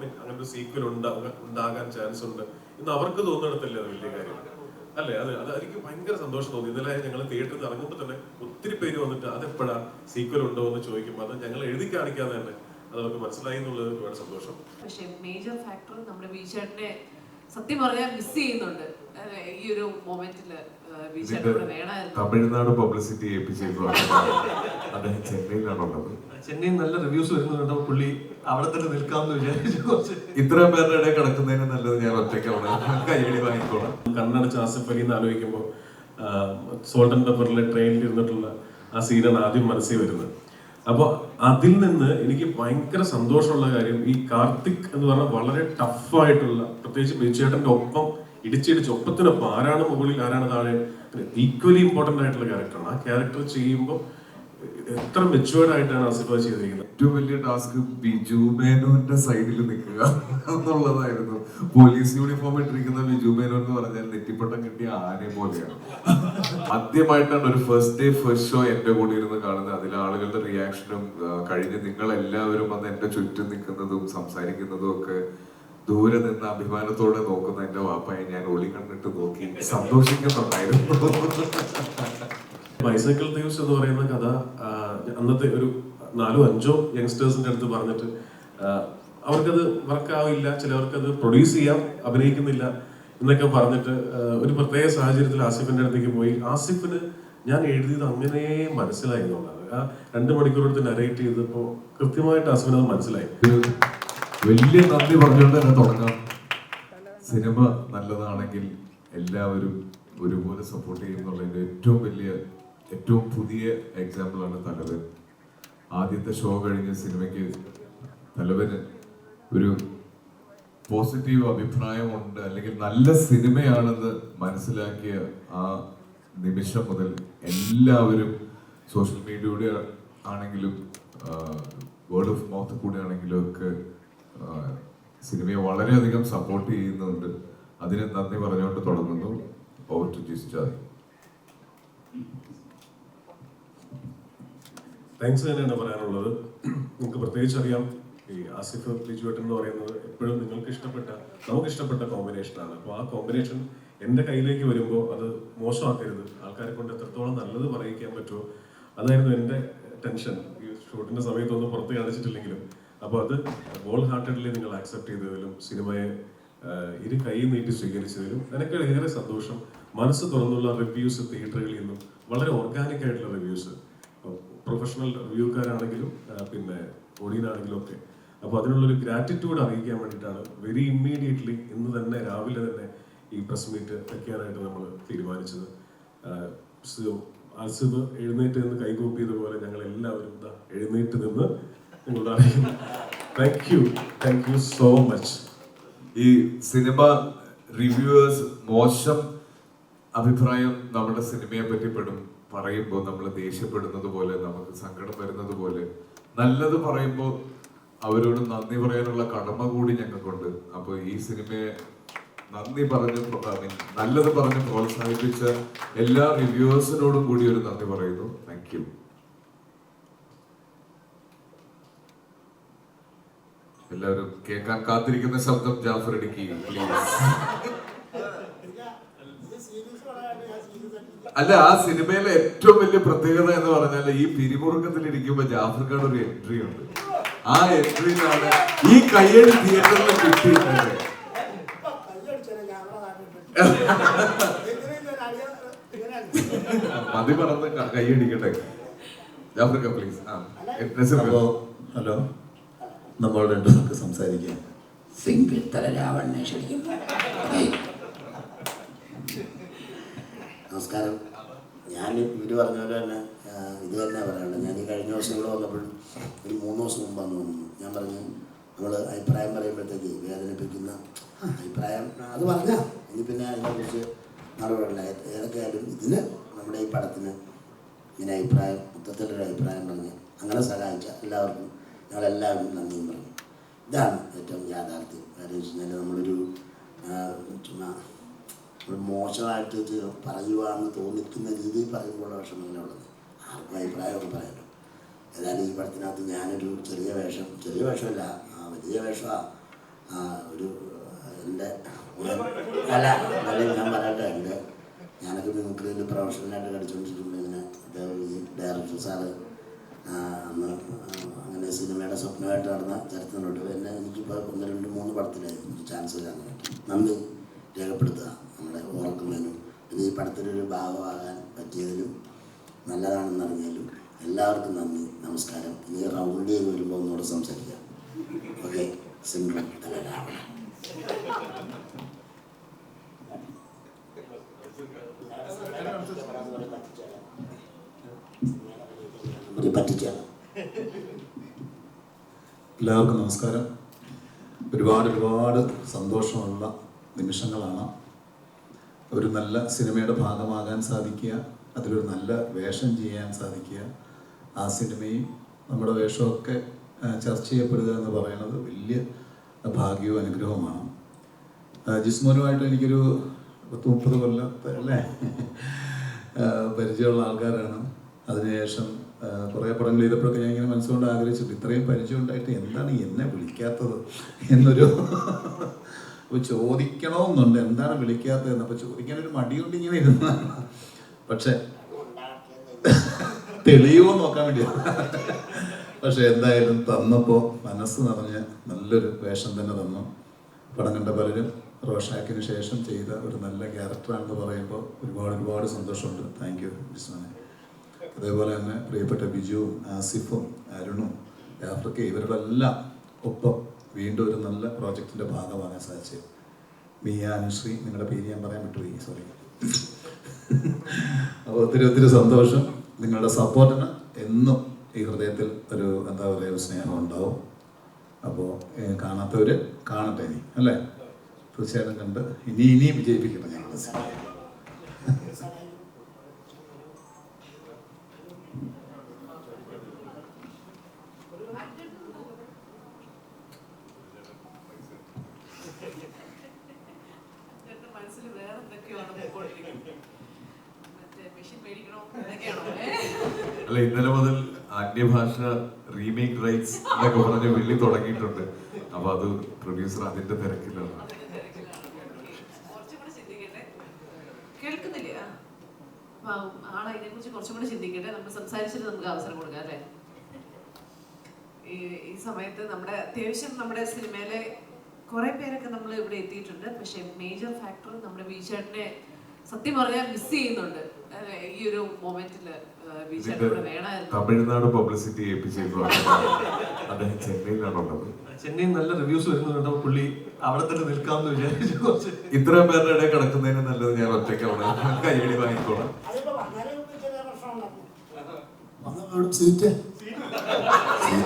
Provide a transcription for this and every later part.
അങ്ങനെ ഒരു സീക്വൽ ഉണ്ടാകാൻ ചാൻസ് ഉണ്ട് എന്ന് അവർക്ക് തോന്നിടത്തല്ലേ അത് വലിയ കാര്യം അല്ലേ? അത് എനിക്ക് ഭയങ്കര സന്തോഷം തോന്നി. ഇന്നലെ ഞങ്ങൾ തിയേറ്ററിൽ ഇറങ്ങുമ്പോൾ തന്നെ ഒത്തിരി പേര് വന്നിട്ട് അതെപ്പോഴാ സീക്വൽ ഉണ്ടോ എന്ന് ചോദിക്കുമ്പോൾ അത് ഞങ്ങൾ എഴുതി കാണിക്കാതെ തന്നെ അത് അവർക്ക് മനസ്സിലായി എന്നുള്ളത് ഒരുപാട് സന്തോഷം. പക്ഷേ മേജർ ഫാക്ടർ നമ്മുടെ ബിജുചേട്ടനെ സത്യം പറഞ്ഞാൽ മിസ് ചെയ്യുന്നുണ്ട്. ഈ ഒരു മൊമെന്റില് തമിഴ്നാട് പബ്ലിസിറ്റി അദ്ദേഹം ചെന്നൈയിലാണുള്ളത്. ചെന്നൈയിൽ നല്ല റിവ്യൂസ് വരുന്നുണ്ടോ? പുള്ളി അവിടെ തന്നെ നിൽക്കാമെന്ന് വിചാരിച്ചു. ഇത്രയും പേരുടെ ഇടയിൽ കിടക്കുന്നതിന് നല്ലത് ഞാൻ ഒറ്റയ്ക്ക് അവിടെ കൈയടി വാങ്ങിക്കോളാം. കണ്ണടച്ച് ആസിഫ് അലി എന്ന് ആലോചിക്കുമ്പോൾ സോൾട്ട് ആൻഡ് പെപ്പറിലെ ട്രെയിനിൽ ഇരുന്നിട്ടുള്ള ആ സീനാണ് ആദ്യം മനസ്സിൽ വരുന്നത്. അപ്പോൾ അതിൽ നിന്ന് എനിക്ക് ഭയങ്കര സന്തോഷമുള്ള കാര്യം ഈ കാർത്തിക് എന്ന് പറഞ്ഞാൽ വളരെ ടഫായിട്ടുള്ള, പ്രത്യേകിച്ച് ബിജുചേട്ടൻ്റെ ഒപ്പം ഇടിച്ചിടിച്ച് ഒപ്പത്തിനൊപ്പം ആരാണ് മുകളിൽ ആരാണ് താഴെ ഈക്വലി ഇമ്പോർട്ടൻ്റ് ആയിട്ടുള്ള ക്യാരക്ടറാണ്. ആ ക്യാരക്ടർ ചെയ്യുമ്പോൾ എത്ര മെച്ചുവേർഡ് ആയിട്ടാണ് ആസിഫ് ചെയ്തിരിക്കുന്നത്. ഏറ്റവും വലിയ ടാസ്ക് ബിജു മേനോന്റെ സൈഡിൽ നിൽക്കുക എന്നുള്ളതായിരുന്നു. പോലീസ് യൂണിഫോം ഇട്ടിരിക്കുന്ന ബിജു മേനോൻ എന്ന് പറഞ്ഞാൽ നെറ്റിപ്പട്ടം കിട്ടിയ ആനയെ പോലെയാണ്. ആദ്യമായിട്ടാണ് ഒരു ഫസ്റ്റ് ഡേ ഫസ്റ്റ് ഷോ എന്റെ കൂടെ ഇരുന്ന് കാണുന്നത്. അതിലെ ആളുകളുടെ റിയാക്ഷനും കഴിഞ്ഞ് നിങ്ങൾ എല്ലാവരും വന്ന് എന്റെ ചുറ്റും നിൽക്കുന്നതും സംസാരിക്കുന്നതും ഒക്കെ ദൂരെ നിന്ന് അഭിമാനത്തോടെ നോക്കുന്ന എന്റെ വാപ്പായെ ഞാൻ ഒളി കണ്ടിട്ട് നോക്കി സന്തോഷിക്കുന്നുണ്ടായിരുന്നു. ബൈസൈക്കിൾ തീവ്സ് എന്ന് പറയുന്ന കഥ അന്നത്തെ ഒരു 4-5 യങ്സ്റ്റേഴ്സിന്റെ അടുത്ത് പറഞ്ഞിട്ട് അവർക്കത് വർക്കാവില്ല, ചിലവർക്കത് പ്രൊഡ്യൂസ് ചെയ്യാം, അഭിനയിക്കുന്നില്ല എന്നൊക്കെ പറഞ്ഞിട്ട് ഒരു പ്രത്യേക സാഹചര്യത്തിൽ ആസിഫിന്റെ അടുത്തേക്ക് പോയി. ആസിഫിന് ഞാൻ എഴുതിയത് അങ്ങനെ മനസ്സിലായി എന്നുള്ളത്. ആ 2 മണിക്കൂർ എടുത്ത് നരേറ്റ് ചെയ്തപ്പോൾ കൃത്യമായിട്ട് ആസിഫിന് അത് മനസ്സിലായി. വലിയ നന്ദി പറഞ്ഞുകൊണ്ട് തന്നെ തുടങ്ങാം. സിനിമ നല്ലതാണെങ്കിൽ എല്ലാവരും ഒരുപോലെ സപ്പോർട്ട് ചെയ്യുന്നുള്ളതിന്റെ ഏറ്റവും പുതിയ എക്സാമ്പിളാണ് തലവൻ. ആദ്യത്തെ ഷോ കഴിഞ്ഞ് സിനിമയ്ക്ക് തലവന് ഒരു പോസിറ്റീവ് അഭിപ്രായമുണ്ട്, അല്ലെങ്കിൽ നല്ല സിനിമയാണെന്ന് മനസ്സിലാക്കിയ ആ നിമിഷം മുതൽ എല്ലാവരും സോഷ്യൽ മീഡിയയുടെ ആണെങ്കിലും വേർഡ് ഓഫ് മൗത്ത് കൂടെ ആണെങ്കിലും ഒക്കെ സിനിമയെ വളരെയധികം സപ്പോർട്ട് ചെയ്യുന്നുണ്ട്. അതിന് നന്ദി പറഞ്ഞുകൊണ്ട് തുടങ്ങുന്നു. Over to ജിസ്റ്റായി. താങ്ക്സ് തന്നെയാണ് പറയാനുള്ളത്. നിങ്ങൾക്ക് പ്രത്യേകിച്ച് അറിയാം, ഈ ആസിഫ് ബിജുവേട്ടൻ എന്ന് പറയുന്നത് എപ്പോഴും നമുക്ക് ഇഷ്ടപ്പെട്ട കോമ്പിനേഷനാണ്. അപ്പോൾ ആ കോമ്പിനേഷൻ എൻ്റെ കയ്യിലേക്ക് വരുമ്പോൾ അത് മോശമാക്കരുത്, ആൾക്കാരെ കൊണ്ട് എത്രത്തോളം നല്ലത് പറയിക്കാൻ പറ്റുമോ അതായിരുന്നു എൻ്റെ ടെൻഷൻ. ഈ ഷൂട്ടിൻ്റെ സമയത്തൊന്നും പുറത്ത് കാണിച്ചിട്ടില്ലെങ്കിലും അപ്പോൾ അത് ഹോൾ ഹാർട്ടഡ്ലി നിങ്ങൾ ആക്സെപ്റ്റ് ചെയ്തതിലും സിനിമയെ ഇരു കൈ നീട്ടി സ്വീകരിച്ചതിലും എനിക്ക് ഏറെ സന്തോഷം. മനസ്സ് തുറന്നുള്ള റിവ്യൂസ് തിയേറ്ററുകളിൽ നിന്നും വളരെ ഓർഗാനിക് ആയിട്ടുള്ള റിവ്യൂസ്, പ്രൊഫഷണൽ റിവ്യൂക്കാരാണെങ്കിലും പിന്നെ ഓഡിയനാണെങ്കിലും ഒക്കെ. അപ്പോൾ അതിനുള്ളൊരു ഗ്രാറ്റിറ്റ്യൂഡ് അറിയിക്കാൻ വേണ്ടിയിട്ടാണ് വെരി ഇമ്മീഡിയറ്റ്ലി ഇന്ന് തന്നെ രാവിലെ തന്നെ ഈ പ്രസ് മീറ്റ് വെക്കാനായിട്ട് നമ്മൾ തീരുമാനിച്ചത്. ആസിഫ് എഴുന്നേറ്റ് നിന്ന് കൈകൂപ്പിയതുപോലെ ഞങ്ങൾ എല്ലാവരും എഴുന്നേറ്റ് നിന്ന് നിങ്ങളോട് അറിയിക്കുന്നു. Thank you so much. ഈ സിനിമ റിവ്യൂവേഴ്സ് മോശം അഭിപ്രായം നമ്മുടെ സിനിമയെ പറ്റി പറയുമ്പോൾ നമ്മൾ ദേഷ്യപ്പെടുന്നത് പോലെ, നമുക്ക് സങ്കടം വരുന്നത് പോലെ, നല്ലത് പറയുമ്പോൾ അവരോട് നന്ദി പറയാനുള്ള കടമ കൂടി ഞങ്ങൾക്കുണ്ട്. അപ്പോൾ ഈ സിനിമയെ നല്ലത് പറഞ്ഞ് പ്രോത്സാഹിപ്പിച്ച എല്ലാ റിവ്യൂവേഴ്സിനോടും കൂടി ഒരു നന്ദി പറയുന്നു. Thank you. എല്ലാവരും കേൾക്കാൻ കാത്തിരിക്കുന്ന ശബ്ദം ജാഫർ ഇടുക്കി പ്ലീസ്. അല്ല, ആ സിനിമയിലെ ഏറ്റവും വലിയ പ്രത്യേകത എന്ന് പറഞ്ഞാൽ ഈ പിരിമുറുക്കത്തിൽ ഇരിക്കുമ്പോ ജാഫർക്കാട് ഒരു എൻട്രി ഉണ്ട്. ആ എൻട്രിയിലാണ് ഈ കയ്യടി തിയേറ്ററിൽ കിട്ടിയിട്ടുള്ളത്. മതി പറഞ്ഞ് കൈയടിക്കട്ടെ. ജാഫർക്ക പ്ലീസ്. ഹലോ, നമ്മളോട് രണ്ടുപേർക്ക് സംസാരിക്കാം. സിംഗിൾ തല രാവണനെ ശരിക്കും. നമസ്കാരം. ഞാൻ ഇവര് പറഞ്ഞ പോലെ തന്നെ ഇത് തന്നെ പറയാനുള്ളത്. ഞാൻ ഈ കഴിഞ്ഞ ദിവസം ഇവിടെ വന്നപ്പോഴും ഒരു 3 ദിവസം മുമ്പാന്ന് തോന്നുന്നു ഞാൻ പറഞ്ഞു, നമ്മൾ അഭിപ്രായം പറയുമ്പോഴത്തേക്ക് വേദനിപ്പിക്കുന്ന അഭിപ്രായം അത് പറഞ്ഞാൽ ഇനി പിന്നെ അതിനെക്കുറിച്ച് മറുപടില്ല. ഏതൊക്കെയായാലും ഇതിന് നമ്മുടെ ഈ പടത്തിന് ഇങ്ങനെ അഭിപ്രായം, മൊത്തത്തിലൊരു അഭിപ്രായം പറഞ്ഞ് അങ്ങനെ സഹായിച്ച എല്ലാവർക്കും ഞങ്ങളെല്ലാവരും നന്ദിയും പറഞ്ഞു. ഇതാണ് ഏറ്റവും യാഥാർത്ഥ്യം. കാര്യം വെച്ച് കഴിഞ്ഞാൽ നമ്മളൊരു ചുമ്മാ മോശമായിട്ട് പറയുക എന്ന് തോന്നിക്കുന്ന രീതിയിൽ പറയുമ്പോഴുള്ള വിഷമങ്ങളുള്ളത്. ആർക്കും അഭിപ്രായമൊക്കെ പറയാമല്ലോ. ഏതായാലും ഈ പടത്തിനകത്ത് ഞാനൊരു ചെറിയ വേഷമല്ല, വലിയ വേഷമാണ്. ഒരു എൻ്റെ അല്ല എന്നാലും ഞാൻ പറയട്ടെ, ഞാനൊക്കെ മിമിക്രിയിൽ പ്രൊഫഷണലായിട്ട് കളിച്ചുകൊണ്ടിരിക്കുമ്പോൾ ഇങ്ങനെ ഡയറക്ടർ സാറ് അന്ന് അങ്ങനെ സിനിമയുടെ സ്വപ്നമായിട്ട് നടന്ന ചരിത്രമുണ്ട്. എന്നെ എനിക്കിപ്പോൾ 1, 2, 3 പടത്തിലായി എനിക്ക് ചാൻസ് തരാൻ പറ്റി. നന്ദി രേഖപ്പെടുത്തുക നമ്മുടെ ഓർക്കുന്നതിനും ഇത് ഈ പടത്തിലൊരു ഭാഗമാകാൻ പറ്റിയതിലും നല്ലതാണെന്നറിഞ്ഞാലും എല്ലാവർക്കും നന്ദി, നമസ്കാരം. ഇനി റൗണ്ട് ചെയ്ത് വരുമ്പോൾ ഒന്നുകൂടെ സംസാരിക്കാം. ഓക്കെ, സിംഗിൾ തലരാവണം. പറ്റിച്ചാണ്. എല്ലാവർക്കും നമസ്കാരം. ഒരുപാട് സന്തോഷമുള്ള നിമിഷങ്ങളാണ്. ഒരു നല്ല സിനിമയുടെ ഭാഗമാകാൻ സാധിക്കുക, അതിലൊരു നല്ല വേഷം ചെയ്യാൻ സാധിക്കുക, ആ സിനിമയും നമ്മുടെ വേഷമൊക്കെ ചർച്ച ചെയ്യപ്പെടുക എന്ന് പറയുന്നത് വലിയ ഭാഗ്യവും അനുഗ്രഹവുമാണ്. ജിസ്മോനുമായിട്ട് എനിക്കൊരു 30 കൊല്ലത്തെ അല്ലേ പരിചയമുള്ള ആൾക്കാരാണ്. അതിനുശേഷം കുറേ പടങ്ങൾ ചെയ്തപ്പോഴൊക്കെ ഞാൻ ഇങ്ങനെ മനസ്സുകൊണ്ട് ആഗ്രഹിച്ചിട്ട് ഇത്രയും പരിചയം ഉണ്ടായിട്ട് എന്താണ് എന്നെ വിളിക്കാത്തത് എന്നൊരു ചോദിക്കണമെന്നുണ്ട്, എന്താണ് വിളിക്കാത്തതെന്ന്. അപ്പോൾ ചോദിക്കാനൊരു മടിയുണ്ട് ഇങ്ങനെ ഇരുന്നാണ്. പക്ഷെ തെളിയുമോ നോക്കാൻ വേണ്ടിയാണ്. പക്ഷെ എന്തായാലും തന്നപ്പോൾ മനസ്സ് നിറഞ്ഞ് നല്ലൊരു വേഷം തന്നെ തന്നു. പടം കണ്ട പലരും റോഷാക്കിന് ശേഷം ചെയ്ത ഒരു നല്ല ക്യാരക്ടറാണെന്ന് പറയുമ്പോൾ ഒരുപാട് സന്തോഷമുണ്ട്. താങ്ക് യു ജിസ്മോനെ. അതേപോലെ തന്നെ പ്രിയപ്പെട്ട ബിജുവും ആസിഫും അരുണും ജാഫ്രിക്കയും ഇവരുടെല്ലാം ഒപ്പം വീണ്ടും ഒരു നല്ല പ്രോജക്റ്റിൻ്റെ ഭാഗമാകാൻ സാധിച്ചു. മിയ, അനുശ്രീ, നിങ്ങളുടെ പേര് ഞാൻ പറയാൻ വിട്ടുപോയി, സോറി. അപ്പോൾ ഒത്തിരി സന്തോഷം. നിങ്ങളുടെ സപ്പോർട്ടിന് എന്നും ഈ ഹൃദയത്തിൽ ഒരു എന്താ പറയുക സ്നേഹം ഉണ്ടാവും. അപ്പോൾ കാണാത്തവർ കാണട്ടെ, ഇനി അല്ലേ, തീർച്ചയായിട്ടും കണ്ട് ഇനിയും വിജയിപ്പിക്കട്ടെ ഞങ്ങളുടെ സിനിമ. മനസ്സിൽ വേറെ എന്തൊക്കെയാണ് പോയിക്കൊണ്ടിരിക്കുന്നത്. മറ്റേ മെഷീൻ മേടിക്കണോ എന്തൊക്കെയാണോ? അല്ല, ഇന്നലെ മുതൽ അന്യഭാഷ റീമേക്ക് റൈറ്റ്സ് എന്നൊക്കെ പറഞ്ഞ് വെള്ളി തുടങ്ങിയിട്ടുണ്ട്. അപ്പൊ അത് പ്രൊഡ്യൂസർ അതിന്റെ തിരക്കിലാണ്. കുറച്ചും കൂടെ ചിന്തിക്കട്ടെ. കേൾക്കുന്നില്ല ആളതിനെ കുറിച്ച് കുറച്ചും കൂടെ ചിന്തിക്കട്ടെ. നമ്മൾ സംസാരിച്ചിട്ട് നമുക്ക് അവസരം കൊടുക്കാം അല്ലേ? ഈ സമയത്ത് നമ്മുടെ അത്യാവശ്യം നമ്മുടെ സിനിമയിലെ കുറെ പേരൊക്കെ നമ്മൾ ഇവിടെ എത്തിയിട്ടുണ്ട്. പക്ഷെ മേജർ ഫാക്ടർ നമ്മുടെ ബീച്ചേട്ടനെ സത്യം പറഞ്ഞാൽ മിസ് ചെയ്യുന്നുണ്ട്. ഈ ഒരു മൊമെന്റില് ബീച്ചേട്ടൻ വേണമായിരുന്നു. തമിഴ്നാട് പബ്ലിസിറ്റി ഏൽപ്പിച്ചിരുന്നു. അദ്ദേഹം ചെന്നൈയിലാണുള്ളത്. ചെന്നൈയിൽ നല്ല റിവ്യൂസ് വരുന്നുണ്ട്. പുള്ളി അവിടെ തന്നെ നിൽക്കാമെന്ന് വിചാരിച്ചു. കുറച്ച് ഇത്രയും പേരുടെ ഇടയിൽ കിടക്കുന്നതിന് നല്ലത് ഞാൻ ഒറ്റയ്ക്ക് അവിടെ കൈയടി വാങ്ങിക്കോളാം. സീറ്റ്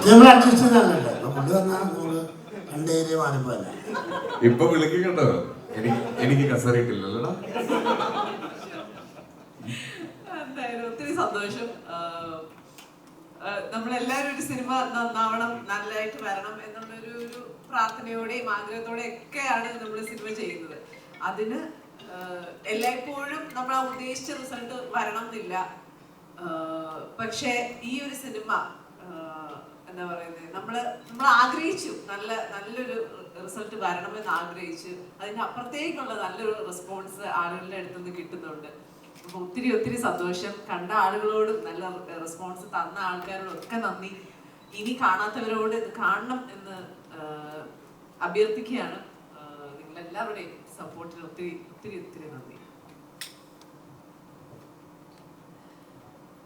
നമ്മൾ അഡ്ജസ്റ്റ് ചെയ്തല്ലേ. അപ്പൊ പുള്ളി വന്നാൽ നമ്മള് കണ്ടേരിയ മാറിപ്പോല്ല. ഇപ്പൊ വിളിക്കണ്ടോ? എനിക്ക് കസറിയിട്ടില്ലല്ലോടാ. എന്തായാലും ഒത്തിരി സന്തോഷം. നമ്മളെല്ലാവരും ഒരു സിനിമ നന്നാവണം, നല്ലതായിട്ട് വരണം എന്നുള്ളൊരു പ്രാർത്ഥനയോടെയും ആഗ്രഹത്തോടെയും ഒക്കെയാണ് നമ്മൾ സിനിമ ചെയ്യുന്നത്. അതിന് എല്ലായ്പ്പോഴും നമ്മൾ ആ ഉദ്ദേശിച്ച റിസൾട്ട് വരണം എന്നില്ല. പക്ഷെ ഈ ഒരു സിനിമ എന്താ പറയുന്നത്, നമ്മൾ ആഗ്രഹിച്ചു നല്ലൊരു റിസൾട്ട് വരണമെന്ന് ആഗ്രഹിച്ചു. അതിന്റെ അപ്പുറത്തേക്കുള്ള നല്ലൊരു റെസ്പോൺസ് ആളുകളുടെ അടുത്ത് നിന്ന് കിട്ടുന്നുണ്ട്. അപ്പൊ ഒത്തിരി സന്തോഷം. കണ്ട ആളുകളോടും നല്ല റെസ്പോൺസ് തന്ന ആൾക്കാരോടും ഒക്കെ നന്ദി. ഇനി കാണാത്തവരോട് ഇത് കാണണം എന്ന് അഭ്യർത്ഥിക്കുകയാണ്. നിങ്ങളെല്ലാവരുടെയും സപ്പോർട്ടിന് ഒത്തിരി നന്ദി.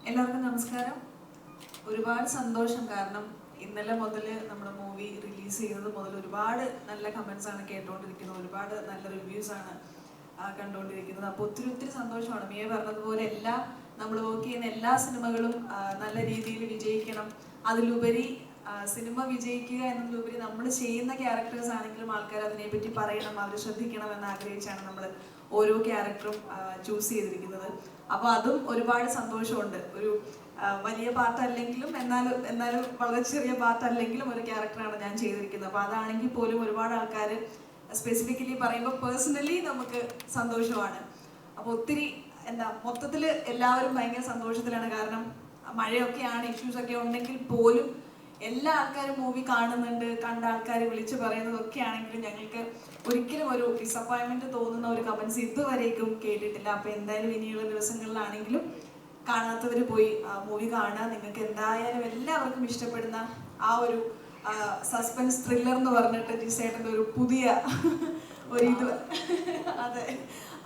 എല്ലാവർക്കും നമസ്കാരം. ഒരുപാട് സന്തോഷം. കാരണം ഇന്നലെ മുതൽ നമ്മുടെ മൂവി റിലീസ് ചെയ്തത് മുതൽ ഒരുപാട് നല്ല കമൻസ് ആണ് കേട്ടുകൊണ്ടിരിക്കുന്നത്, ഒരുപാട് നല്ല റിവ്യൂസ് ആണ് കണ്ടുകൊണ്ടിരിക്കുന്നത്. അപ്പോൾ ഒത്തിരി സന്തോഷമാണ്. മിയ പറഞ്ഞതുപോലെ നമ്മൾ വർക്ക് ചെയ്യുന്ന എല്ലാ സിനിമകളും നല്ല രീതിയിൽ വിജയിക്കണം. അതിലുപരി സിനിമ വിജയിക്കുക എന്നതിലുപരി നമ്മൾ ചെയ്യുന്ന ക്യാരക്ടേഴ്സ് ആണെങ്കിലും ആൾക്കാർ അതിനെപ്പറ്റി പറയണം, അവർ ശ്രദ്ധിക്കണം എന്ന് ആഗ്രഹിച്ചാണ് നമ്മൾ ഓരോ ക്യാരക്ടറും ചൂസ് ചെയ്തിരിക്കുന്നത്. അപ്പോൾ അതും ഒരുപാട് സന്തോഷമുണ്ട്. ഒരു വലിയ പാർട്ടല്ലെങ്കിലും എന്നാലും വളരെ ചെറിയ പാർട്ടല്ലെങ്കിലും ഒരു ക്യാരക്ടറാണ് ഞാൻ ചെയ്തിരിക്കുന്നത്. അപ്പോൾ അതാണെങ്കിൽ പോലും ഒരുപാട് ആൾക്കാർ സ്പെസിഫിക്കലി പറയുമ്പോൾ പേഴ്സണലി നമുക്ക് സന്തോഷമാണ്. അപ്പോൾ മൊത്തത്തിൽ എല്ലാവരും ഭയങ്കര സന്തോഷത്തിലാണ്. കാരണം മഴയൊക്കെയാണ്, ഇഷ്യൂസ് ഒക്കെ ഉണ്ടെങ്കിൽ പോലും എല്ലാ ആൾക്കാരും മൂവി കാണുന്നുണ്ട്, കണ്ട ആൾക്കാർ വിളിച്ചു പറയുന്നതൊക്കെ ആണെങ്കിലും ഞങ്ങൾക്ക് ഒരിക്കലും ഒരു ഡിസപ്പോയിൻമെന്റ് തോന്നുന്ന ഒരു കമന്റ്സ് ഇതുവരേക്കും കേട്ടിട്ടില്ല. അപ്പൊ എന്തായാലും ഇനിയുള്ള ദിവസങ്ങളിലാണെങ്കിലും കാണാത്തവർ പോയി മൂവി കാണുക. നിങ്ങൾക്ക് എന്തായാലും എല്ലാവർക്കും ഇഷ്ടപ്പെടുന്ന ആ ഒരു സസ്പെൻസ് ത്രില്ലർ എന്ന് പറഞ്ഞിട്ട് ജിസേട്ടൻ്റെ ഒരു പുതിയ ഒരു ഇത് അതെ,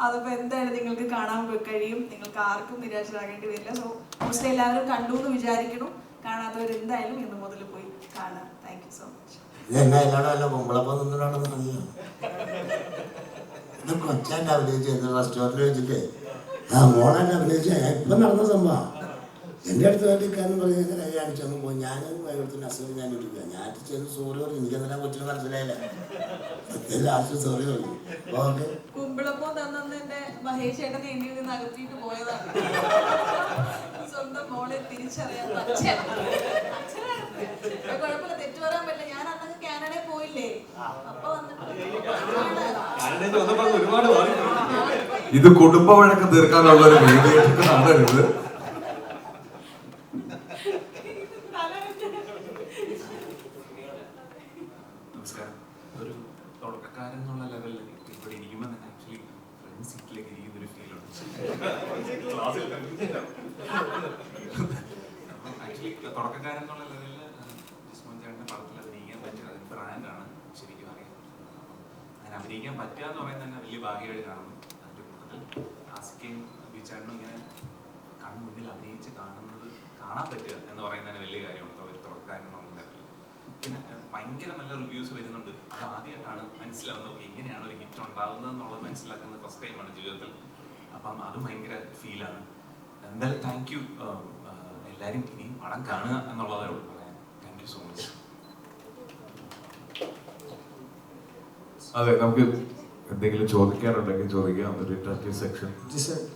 അതപ്പോൾ എന്തായാലും നിങ്ങൾക്ക് കാണാൻ കഴിയും. നിങ്ങൾക്ക് ആർക്കും നിരാശരാകേണ്ടി വരില്ല. സോ മോസ്റ്റ്ലി എല്ലാവരും കണ്ടു എന്ന് വിചാരിക്കണം. കാണാത്തവർ എന്തായാലും ഇന്ന് മുതൽ പോയി കാണാം. Thank you so much. ഇതെന്നാ എല്ലാവരും അല്ല കുമ്പളപ്പം നിന്നിട്ടാണെന്ന് അറിയാം. ഇത് കൊച്ചാൻ്റെ അഭിനയിച്ച് റെസ്റ്റോറൻറ്റിൽ വെച്ചിട്ട് മോളാൻ്റെ അഭിനയിച്ച ഇപ്പം നടന്ന സംഭവം. എൻ്റെ അടുത്ത് വേണ്ടിക്കാരെന്ന് പറഞ്ഞ് കഴിഞ്ഞാൽ കൈ കാണിച്ചൊന്നും പോയി. ഞാനും വൈകിട്ടത്തിന് അസുഖം ഞാൻ ഇരിക്കുക. ഞാൻ ചെന്ന് സോറി പറഞ്ഞു. എനിക്കെന്തെല്ലാം കൊച്ചിന് മനസ്സിലായില്ല. ലാസ്റ്റ് സോറി പറഞ്ഞു. ഓക്കെ കുമ്പിളപ്പോ തന്നെ മഹേഷ് ചേട്ടനെ ഇന്ത്യയിൽ നിന്ന് അകത്തിയിട്ട് പോയതാണ്. സ്വന്തം മോളെ തിരിച്ചറിയാൻ കുഴപ്പമില്ല, തെറ്റു പറയാൻ പറ്റില്ല. ഞാൻ അന്നൊക്കെ കാനഡയിൽ പോയില്ലേ, അപ്പൊ ഒരുപാട് ഇത് കുടുംബ വഴക്ക് തീർക്കാനുള്ള ഒരു വേദിയായിട്ട് കാണരുത്. നമസ്കാരം. ഒരു തുടക്കക്കാരൻ എന്നുള്ള ലെവലിൽ ഇവിടെ ഇരിക്കുമ്പോൾ തന്നെ ആക്ച്വലി ഫ്രണ്ട് സീറ്റിലേക്ക് ഇരിക്കുന്ന ഒരു ഫീലുണ്ട്. അപ്പം ആക്ച്വലി തുടക്കക്കാരൻ എന്നുള്ള ലെവലിൽ ജിസ്മോൻ ചേട്ടൻ്റെ പടത്തിൽ അഭിനയിക്കാൻ പറ്റിയ ഒരു ബ്രാൻഡാണ് ശരിക്കും അറിയാം. അങ്ങനെ അഭിനയിക്കാൻ പറ്റുക എന്ന് പറയുന്നത് തന്നെ വലിയ ഭാഗ്യമായിട്ട് കാണുന്നു. അതിൻ്റെ കൂട്ടത്തിൽ ആസിക്കയും ബീച്ചാണ്ടും ഇങ്ങനെ കൺമുന്നിൽ അഭിനയിച്ച് കാണാൻ പറ്റുക എന്ന് പറയുന്നത് തന്നെ വലിയ കാര്യമാണ് തുടക്കക്കാരൻ എന്നുള്ള ലെവലിൽ. പിന്നെ ഭയങ്കര നല്ല റിവ്യൂസ് വരുന്നുണ്ട്. അത് ആദ്യമായിട്ടാണ് മനസ്സിലാവുന്നത് എങ്ങനെയാണ് ഒരു ഹിറ്റ് ഉണ്ടാകുന്നത് എന്നുള്ളത് മനസ്സിലാക്കുന്നത് ഫസ്റ്റ് ടൈമാണ് ജീവിതത്തിൽ. അപ്പം അത് ഭയങ്കര ഫീലാണ്. എന്തായാലും താങ്ക് യു. എല്ലാവരും ഇനി പടം കാണുക എന്നുള്ളതേ ഉള്ളൂ പറയാൻ. Thank you so much. അതെ, നമുക്ക് എന്തെങ്കിലും ചോദിക്കാനുണ്ടെങ്കിൽ ചോദിക്കാം. ഒരു ഇന്റർവ്യൂ സെക്ഷൻ. ജിസേട്ട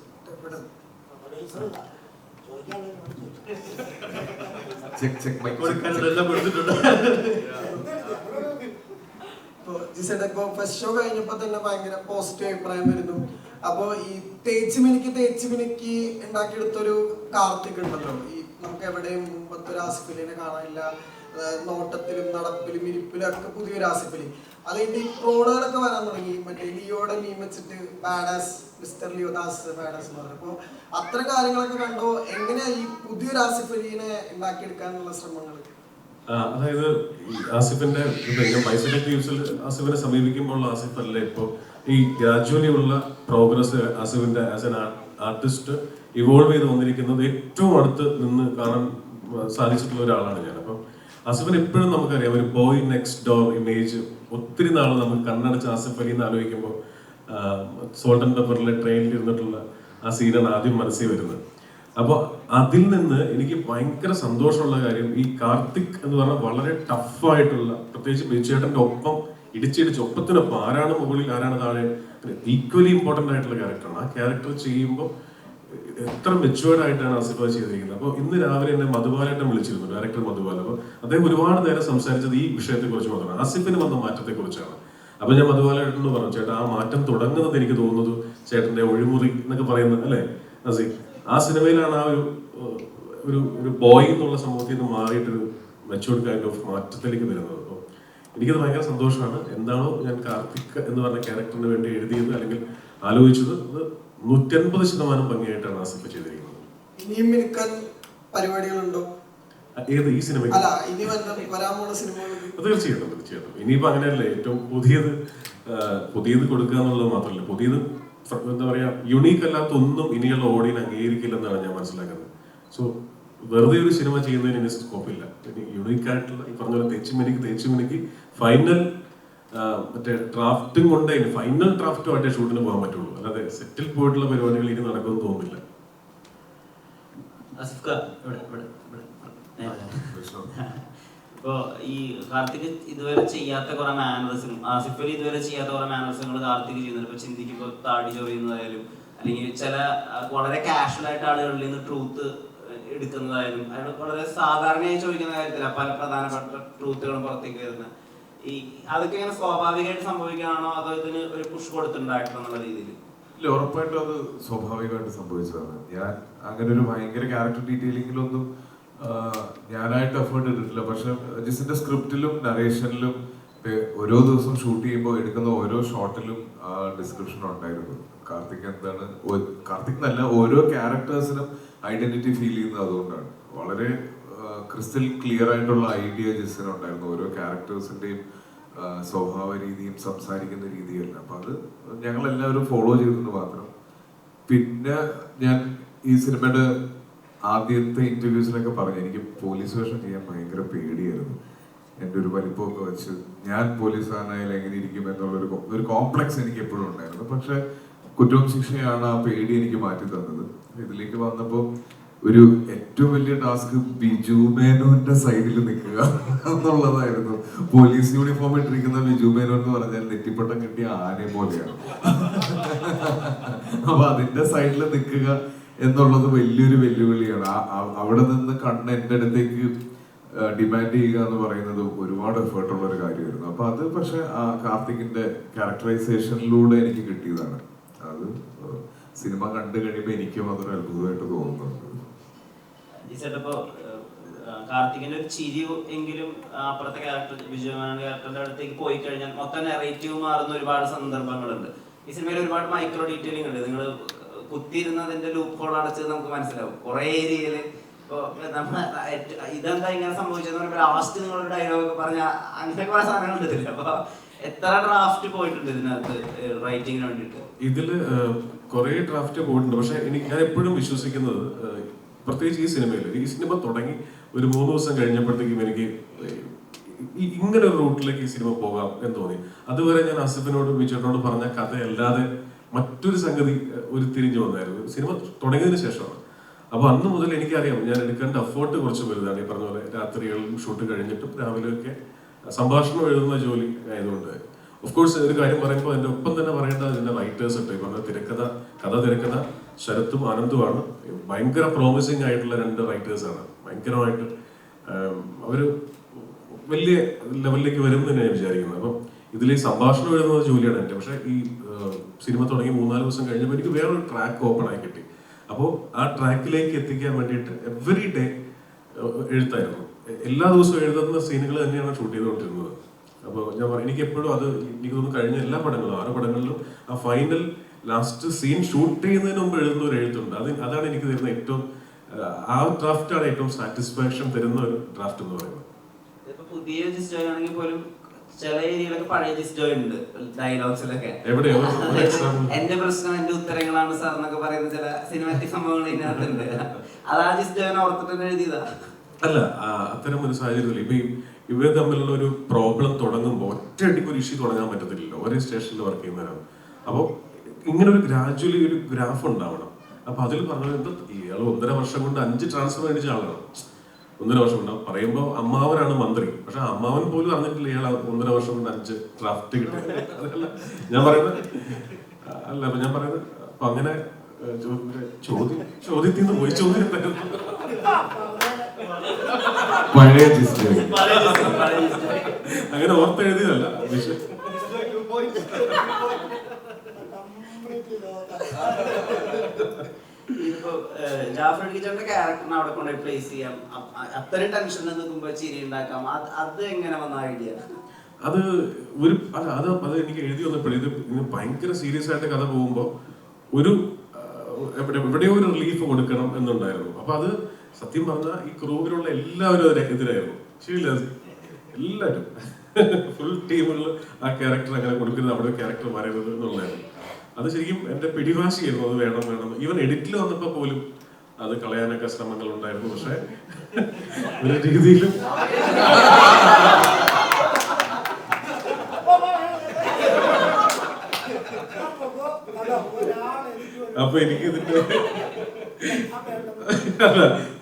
ഫസ്റ്റ് ഷോ കഴിഞ്ഞപ്പോ തന്നെ ഭയങ്കര പോസിറ്റീവ് അഭിപ്രായം വരുന്നു. അപ്പൊ ഈ തേച്ച് മിനുക്കി ഉണ്ടാക്കിയെടുത്തൊരു കാർത്തിക് ഉണ്ടല്ലോ, ഈ നമുക്ക് എവിടെയും മുമ്പത്തെ ഒരു ആസിഫലിനെ കാണാനില്ല. നോട്ടത്തിലും നടപ്പിലും ഇരിപ്പിലും ഒക്കെ പുതിയൊരു ആസിഫലി. അതിന്റെ ഈ ട്രോളുകളൊക്കെ വരാൻ തുടങ്ങി. മറ്റേ ലിയോടെ മീൻ വെച്ചിട്ട് ബാഡാസ്, മിസ്റ്റർ ലിയോ ദാസ് ബാഡാസ് എന്ന് പറഞ്ഞു. അപ്പൊ അത്ര കാര്യങ്ങളൊക്കെ കണ്ടോ എങ്ങനെയാ ഈ പുതിയൊരു ആസിഫലിനെ ഉണ്ടാക്കിയെടുക്കാനുള്ള ശ്രമങ്ങൾ? അതായത് ആസിഫിന്റെ ആസിഫിനെ സമീപിക്കുമ്പോൾ ആസിഫ് അല്ല ഇപ്പോൾ ഈ ഗ്രാജുവലി ഉള്ള പ്രോഗ്രസ് ആസിഫിന്റെ ആസ് എൻ ആർട്ടിസ്റ്റ് ഇവോൾവ് ചെയ്ത് വന്നിരിക്കുന്നത് ഏറ്റവും അടുത്ത് നിന്ന് കാണാൻ സാധിച്ചിട്ടുള്ള ഒരാളാണ് ഞാൻ. അപ്പം ആസിഫിന് എപ്പോഴും നമുക്കറിയാം ഒരു ബോയ് നെക്സ്റ്റ് ഡോർ ഇമേജ് ഒത്തിരി നാൾ നമുക്ക് കണ്ണടച്ച ആസിഫ് അലി എന്ന് ആലോചിക്കുമ്പോൾ സോൾട്ട് ആൻഡ് പെപ്പറിലെ ട്രെയിനിൽ ഇരുന്നിട്ടുള്ള ആ സീനാണ് ആദ്യം മനസ്സിൽ വരുന്നത്. അപ്പോൾ അതിൽ നിന്ന് എനിക്ക് ഭയങ്കര സന്തോഷമുള്ള കാര്യം ഈ കാർത്തിക് എന്ന് പറഞ്ഞാൽ വളരെ ടഫായിട്ടുള്ള, പ്രത്യേകിച്ച് ബിജുചേട്ടൻ്റെ ഒപ്പം ഇടിച്ചിടിച്ച് ഒപ്പത്തിനൊപ്പം ആരാണ് മുകളിൽ ആരാണ് താഴെ ഈക്വലി ഇമ്പോർട്ടൻ്റ് ആയിട്ടുള്ള ക്യാരക്ടറാണ്. ആ ക്യാരക്ടർ ചെയ്യുമ്പോൾ എത്ര മെച്ചുവേർഡ് ആയിട്ടാണ് ആസിഫ് ചെയ്തിരിക്കുന്നത്. അപ്പോൾ ഇന്ന് രാവിലെ എന്നെ മധുബാലേട്ടൻ വിളിച്ചിരുന്നു, ഡയറക്ടർ മധുബാല. അപ്പോൾ അദ്ദേഹം ഒരുപാട് നേരം സംസാരിച്ചത് ഈ വിഷയത്തെക്കുറിച്ച് മാത്രമാണ്, ആസിഫിന് വന്ന മാറ്റത്തെക്കുറിച്ചാണ്. അപ്പോൾ ഞാൻ മധുബാലേട്ടനോട് പറഞ്ഞു, ചേട്ടാ ആ മാറ്റം തുടങ്ങുന്നത് എനിക്ക് തോന്നുന്നത് ചേട്ടൻ്റെ ഒഴിമുറി എന്നൊക്കെ പറയുന്നത് അല്ലേ ആസിഫ്, ആ സിനിമയിലാണ് ആ ഒരു ബോയ് എന്നുള്ള സമൂഹത്തിൽ നിന്ന് മാറിയിട്ടൊരു മെച്ചുവേർഡ് കൈൻഡ് ഓഫ് മാറ്റത്തിലേക്ക് വരുന്നത്. അപ്പോൾ എനിക്കത് ഭയങ്കര സന്തോഷമാണ്. എന്താണോ ഞാൻ കാർത്തിക് എന്ന് പറഞ്ഞ ക്യാരക്ടറിന് വേണ്ടി എഴുതിയത് അല്ലെങ്കിൽ ആലോചിച്ചത്, അത് 150% ഭംഗിയായിട്ടാണ് ആസിഫ് ചെയ്തിരിക്കുന്നത്. ഇനിയും മിനുക്കാൻ പരിപാടികളുണ്ടോ? ഏത് ഈ സിനിമയ്ക്ക്? തീർച്ചയായിട്ടും. ഇനിയിപ്പോ അങ്ങനെയല്ലേ, ഏറ്റവും പുതിയത് കൊടുക്കുക എന്നുള്ളത് മാത്രമല്ല, പുതിയത് എന്താ പറയാ യുണീക്ക് അല്ലാത്ത ഒന്നും ഇനിയുള്ള ഓഡിയൻസ് അംഗീകരിക്കില്ലെന്നാണ് ഞാൻ മനസ്സിലാക്കുന്നത്. സോ വെറുതെ ഒരു സിനിമ ചെയ്യുന്നതിന് ഇനി സ്കോപ്പില്ല. യുണീക്ക് ആയിട്ടുള്ള ഈ പറഞ്ഞ പോലെ തേച്ച് മിനുക്കി ഫൈനൽ മറ്റേ ഡ്രാഫ്റ്റും കൊണ്ട് ഫൈനൽ ഡ്രാഫ്റ്റുമായിട്ടേ ഷൂട്ടിന് പോകാൻ പറ്റുള്ളൂ. അല്ലാതെ സെറ്റിൽ പോയിട്ടുള്ള പരിപാടികൾ ഇനി നടക്കുമെന്ന് തോന്നുന്നില്ല. ഇപ്പൊ ഈ കാർത്തിക് ഇതുവരെ ചെയ്യാത്ത കുറെ മാനറിസം, ആസിഫ് അലി ഇതുവരെ ചെയ്യാത്ത കുറെ മാനറിസങ്ങൾ കാർത്തിക് ചെയ്യുന്നുണ്ട്. ഇപ്പൊ ചിന്തിക്കുമ്പോ താടി ചൊറിയുന്നതായാലും അല്ലെങ്കിൽ ചില വളരെ കാഷ്വൽ ആയിട്ട് ആളുകളിൽ നിന്ന് ട്രൂത്ത് എടുക്കുന്നതായാലും അയാൾ വളരെ സാധാരണയായി ചോദിക്കുന്ന കാര്യത്തില പല പ്രധാനപ്പെട്ട ട്രൂത്തുകളും പുറത്തേക്ക് വരുന്നത്. ഈ അതൊക്കെ ഇങ്ങനെ സ്വാഭാവികമായിട്ട് സംഭവിക്കുകയാണോ അതോ ഇതിന് ഒരു പുഷ് കൊടുത്തിട്ടുണ്ടായിട്ടുള്ള രീതിയിൽ? ഇല്ല, ഉറപ്പായിട്ടും അത് സ്വാഭാവികമായിട്ട് സംഭവിച്ചതാണ്. ഞാൻ അങ്ങനെ ഒരു ഭയങ്കര ക്യാരക്ടർ ഡീറ്റെയിലിങ്ങിലൊന്നും ഞാനായിട്ട് എഫേർട്ട് എടുത്തിട്ടില്ല. പക്ഷെ ജിസിന്റെ സ്ക്രിപ്റ്റിലും നറേഷനിലും ഓരോ ദിവസം ഷൂട്ട് ചെയ്യുമ്പോൾ എടുക്കുന്ന ഓരോ ഷോട്ടിലും ഡിസ്ക്രിപ്ഷൻ ഉണ്ടായിരുന്നു. കാർത്തിക് എന്താണ്, കാർത്തിക് എന്നല്ല, ഓരോ ക്യാരക്ടേഴ്സിനും ഐഡന്റിറ്റി ഫീൽ ചെയ്യുന്നത് അതുകൊണ്ടാണ്. വളരെ ക്രിസ്റ്റൽ ക്ലിയർ ആയിട്ടുള്ള ഐഡിയ ജിസിനുണ്ടായിരുന്നു ഓരോ ക്യാരക്ടേഴ്സിന്റെയും സ്വഭാവ രീതിയും സംസാരിക്കുന്ന രീതിയല്ല. അപ്പൊ അത് ഞങ്ങൾ എല്ലാവരും ഫോളോ ചെയ്തെന്ന് മാത്രം. പിന്നെ ഞാൻ ഈ സിനിമയുടെ ആദ്യത്തെ ഇന്റർവ്യൂസിലൊക്കെ പറഞ്ഞു എനിക്ക് പോലീസ് വേഷം ചെയ്യാൻ ഭയങ്കര പേടിയായിരുന്നു. എൻ്റെ ഒരു വലിപ്പമൊക്കെ വെച്ച് ഞാൻ പോലീസുകാരനായാലും എങ്ങനെ ഇരിക്കും എന്നുള്ളൊരു കോംപ്ലക്സ് എനിക്ക് എപ്പോഴും ഉണ്ടായിരുന്നു. പക്ഷെ കുറ്റവും ശിക്ഷയാണ് ആ പേടി എനിക്ക് മാറ്റി തന്നത്. ഇതിലേക്ക് വന്നപ്പോൾ ഒരു ഏറ്റവും വലിയ ടാസ്ക് ബിജു മേനോന്റെ സൈഡിൽ നിൽക്കുക എന്നുള്ളതായിരുന്നു. പോലീസ് യൂണിഫോം ഇട്ടിരിക്കുന്ന ബിജു മേനോൻ എന്ന് പറഞ്ഞാൽ നെറ്റിപ്പട്ടം കിട്ടിയ ആനെ പോലെയാണ്. അപ്പൊ അതിന്റെ സൈഡിൽ നിൽക്കുക എന്നുള്ളത് വലിയൊരു വെല്ലുവിളിയാണ്. അവിടെ നിന്ന് കണ്ണ് എൻ്റെ അടുത്തേക്ക് ഡിമാൻഡ് ചെയ്യുക എന്ന് പറയുന്നത് ഒരുപാട് എഫേർട്ടുള്ള ഒരു കാര്യമായിരുന്നു. അപ്പൊ അത് പക്ഷെ കാർത്തികിന്റെ ക്യാരക്ടറൈസേഷനിലൂടെ എനിക്ക് കിട്ടിയതാണ്. അത് സിനിമ കണ്ടു കഴിയുമ്പോൾ എനിക്കും അതൊരു അത്ഭുതമായിട്ട് തോന്നുന്നുണ്ട്. ഇപ്പോ കാർത്തികിന്റെ ഒരു ചിരി എങ്കിലും അപ്പുറത്തെ ക്യാരക്ടർ വിജയമാനന്റെ ക്യാരക്ടറിന്റെ അടുത്തേക്ക് പോയി കഴിഞ്ഞാൽ മൊത്തം നെറേറ്റീവ് മാറുന്ന ഒരുപാട് സന്ദർഭങ്ങളുണ്ട്. ഈ സിനിമയിൽ ഒരുപാട് മൈക്രോ ഡീറ്റെയിലിംഗ് ഉണ്ട്. നിങ്ങൾ കുത്തിയിരുന്നതിന്റെ ലൂപ്പ് ഹോൾ അടച്ചത് നമുക്ക് മനസ്സിലാവും. കുറെ ഏരിയയില് ഇപ്പൊ ഇതെന്താ ഇങ്ങനെ സംഭവിച്ചെന്ന് പറയുമ്പോൾ ലാസ്റ്റ് നിങ്ങളൊരു ഡയലോഗ് പറഞ്ഞ അങ്ങനെ കുറെ സാധനങ്ങൾ ഇതില്ല. അപ്പൊ എത്ര ഡ്രാഫ്റ്റ് പോയിട്ടുണ്ട് ഇതിനകത്ത് റൈറ്റിങ്ങിന് വേണ്ടിയിട്ട്? ഇതില് കുറെ ഡ്രാഫ്റ്റ് പോയിട്ടുണ്ട്. പക്ഷെ ഞാൻ എപ്പോഴും വിശ്വസിക്കുന്നത്, പ്രത്യേകിച്ച് ഈ സിനിമ തുടങ്ങി ഒരു 3 ദിവസം കഴിഞ്ഞപ്പോഴത്തേക്കും എനിക്ക് ഇങ്ങനെ ഒരു റൂട്ടിലേക്ക് ഈ സിനിമ പോകാം എന്ന് തോന്നി. അതുവരെ ഞാൻ ആസിഫിനോടും വിജയനോടും പറഞ്ഞ കഥയല്ലാതെ മറ്റൊരു സംഗതി തിരിഞ്ഞു വന്നായിരുന്നു സിനിമ തുടങ്ങിയതിന് ശേഷമാണ്. അപ്പൊ അന്ന് മുതൽ എനിക്കറിയാം ഞാൻ എടുക്കേണ്ട എഫേർട്ട് കുറച്ച് വലുതാണ്. ഈ പറഞ്ഞ പോലെ രാത്രികളിലും ഷൂട്ട് കഴിഞ്ഞിട്ടും രാവിലെയൊക്കെ സംഭാഷണം എഴുതുന്ന ജോലി ആയതുകൊണ്ട്. ഓഫ് കോഴ്സ് ഒരു കാര്യം പറയുമ്പോൾ എൻ്റെ ഒപ്പം തന്നെ പറയേണ്ടത് അതിന്റെ റൈറ്റേഴ്സ് ഉണ്ട്. ഈ പറഞ്ഞ തിരക്കഥ ശരത്തും ആനന്ദുമാണ്. ഭയങ്കര പ്രോമിസിങ് ആയിട്ടുള്ള 2 റൈറ്റേഴ്സാണ്. ഭയങ്കരമായിട്ട് അവര് വലിയ ലെവലിലേക്ക് വരും എന്ന് ഞാൻ വിചാരിക്കുന്നത്. അപ്പം ഇതിൽ സംഭാഷണം എഴുതുന്നത് ജോലിയാണ് എൻ്റെ. പക്ഷെ ഈ സിനിമ തുടങ്ങി 3-4 ദിവസം കഴിഞ്ഞപ്പോൾ എനിക്ക് വേറൊരു ട്രാക്ക് ഓപ്പൺ ആയി കിട്ടി. അപ്പോൾ ആ ട്രാക്കിലേക്ക് എത്തിക്കാൻ വേണ്ടിയിട്ട് എവറി ഡേ എഴുത്തായിരുന്നു. എല്ലാ ദിവസവും എഴുതുന്ന സീനുകൾ തന്നെയാണ് ഷൂട്ട് ചെയ്തുകൊണ്ടിരുന്നത്. അപ്പോൾ ഞാൻ എനിക്ക് എപ്പോഴും അത് എനിക്ക് തോന്നുന്നു കഴിഞ്ഞ എല്ലാ പടങ്ങളും 6 പടങ്ങളിലും ആ ഫൈനൽ ലാസ്റ്റ് സീൻ ഷൂട്ട് ചെയ്യുന്നതിന് മുമ്പ് എഴുതുന്ന ഒരു എഴുത്തുണ്ട്. അതാണ് എനിക്ക് തരുന്ന ഏറ്റവും ആ ഡ്രാഫ്റ്റാണ് ഏറ്റവും സാറ്റിസ്ഫാക്ഷൻ തരുന്ന ഒരു ഡ്രാഫ്റ്റ് എന്ന് പറയുന്നത്. ഇപ്പൊ പുതിയ ജിസ്റ്റോ ആണെങ്കിൽ പോലും ചില ഏരിയയിലൊക്കെ പഴയ ജിസ്റ്റോ ഉണ്ട് ഡയലോഗ്സിലൊക്കെ. എന്റെ പ്രശ്നം എന്റെ ഉത്തരങ്ങളാണ് സാർ എന്നൊക്കെ പറയുന്ന ചില സിനിമാറ്റിക് സംഭവങ്ങൾ ഇതിനകത്തുണ്ട്. അത് ആ ജിസ്റ്റോനെ ഓർത്തിട്ട് എഴുതിയതാ അല്ല. അത്തരം ഒരു സാഹചര്യത്തിൽ ഇപ്പൊ ഇവർ തമ്മിലുള്ള ഒരു പ്രോബ്ലം തുടങ്ങുമ്പോൾ ഒറ്റയടിക്ക് ഒരു ഇഷ്യൂ തുടങ്ങാൻ പറ്റത്തില്ലല്ലോ. ഒരേ സ്റ്റേഷനിൽ വർക്ക് ചെയ്യുന്നവരാണ്. അപ്പോൾ ഇങ്ങനെ ഒരു ഗ്രാജുവലി ഒരു ഗ്രാഫ് ഉണ്ടാവണം. അപ്പൊ അതിൽ പറഞ്ഞത് എന്താ, ഇയാൾ 1.5 വർഷം കൊണ്ട് 5 ട്രാൻസ്ഫർ മേടിച്ച ആളാണ്. 1.5 വർഷം കൊണ്ട് പറയുമ്പോൾ അമ്മാവനാണ് മന്ത്രി. പക്ഷെ അമ്മാവൻ പോലും അറിഞ്ഞിട്ടില്ല ഇയാൾ 1.5 വർഷം കൊണ്ട് 5 ഡ്രാഫ്റ്റ് കിട്ടിയത്. അതല്ല ഞാൻ പറയുന്നത്. അപ്പൊ അങ്ങനെ ചോദ്യത്തിൽ നിന്ന് പോയി ചോദ്യം പഴയ ജിസ്റ്റോ അങ്ങനെ ഓർത്തെഴുതിയതല്ല. ഇപ്പൊ ജാഫർ ഇടുക്കിച്ചേട്ടന്റെ ക്യാരക്ടറിനെ അവിടെ കൊണ്ട് പ്ലേസ് ചെയ്യാം, അത്രയും ടെൻഷനിൽ നിൽക്കുമ്പോ ചിരി ഉണ്ടാക്കാം. അത് എങ്ങനെ വന്ന ഐഡിയ? അത് എനിക്ക് എഴുതി വന്നപ്പോഴേ ഇത് ഭയങ്കര സീരിയസ് ആയിട്ട് കഥ പോകുമ്പോ എവിടെയോ ഒരു റിലീഫ് കൊടുക്കണം എന്നുണ്ടായിരുന്നു. അപ്പൊ അത് സത്യം പറഞ്ഞാൽ ഈ ക്രൂവിലുള്ള എല്ലാവരും എതിരായിരുന്നു. ശരിയല്ല, എല്ലാവരും ഫുൾ ടീമുകളിൽ ആ ക്യാരക്ടർ അങ്ങനെ കൊടുക്കുന്നത്, അവിടെ ക്യാരക്ടർ വരരുത് എന്നുള്ളതായിരുന്നു. അത് ശരിക്കും എന്റെ പിടിവാശിയായിരുന്നു. അത് വേണം. ഈവൻ എഡിറ്റിൽ വന്നപ്പോ പോലും അത് കളയാനൊക്കെ ശ്രമങ്ങൾ ഉണ്ടായിരുന്നു. പക്ഷെ ഒരു രീതിയിലും അപ്പൊ എനിക്ക് ഇതിന്റെ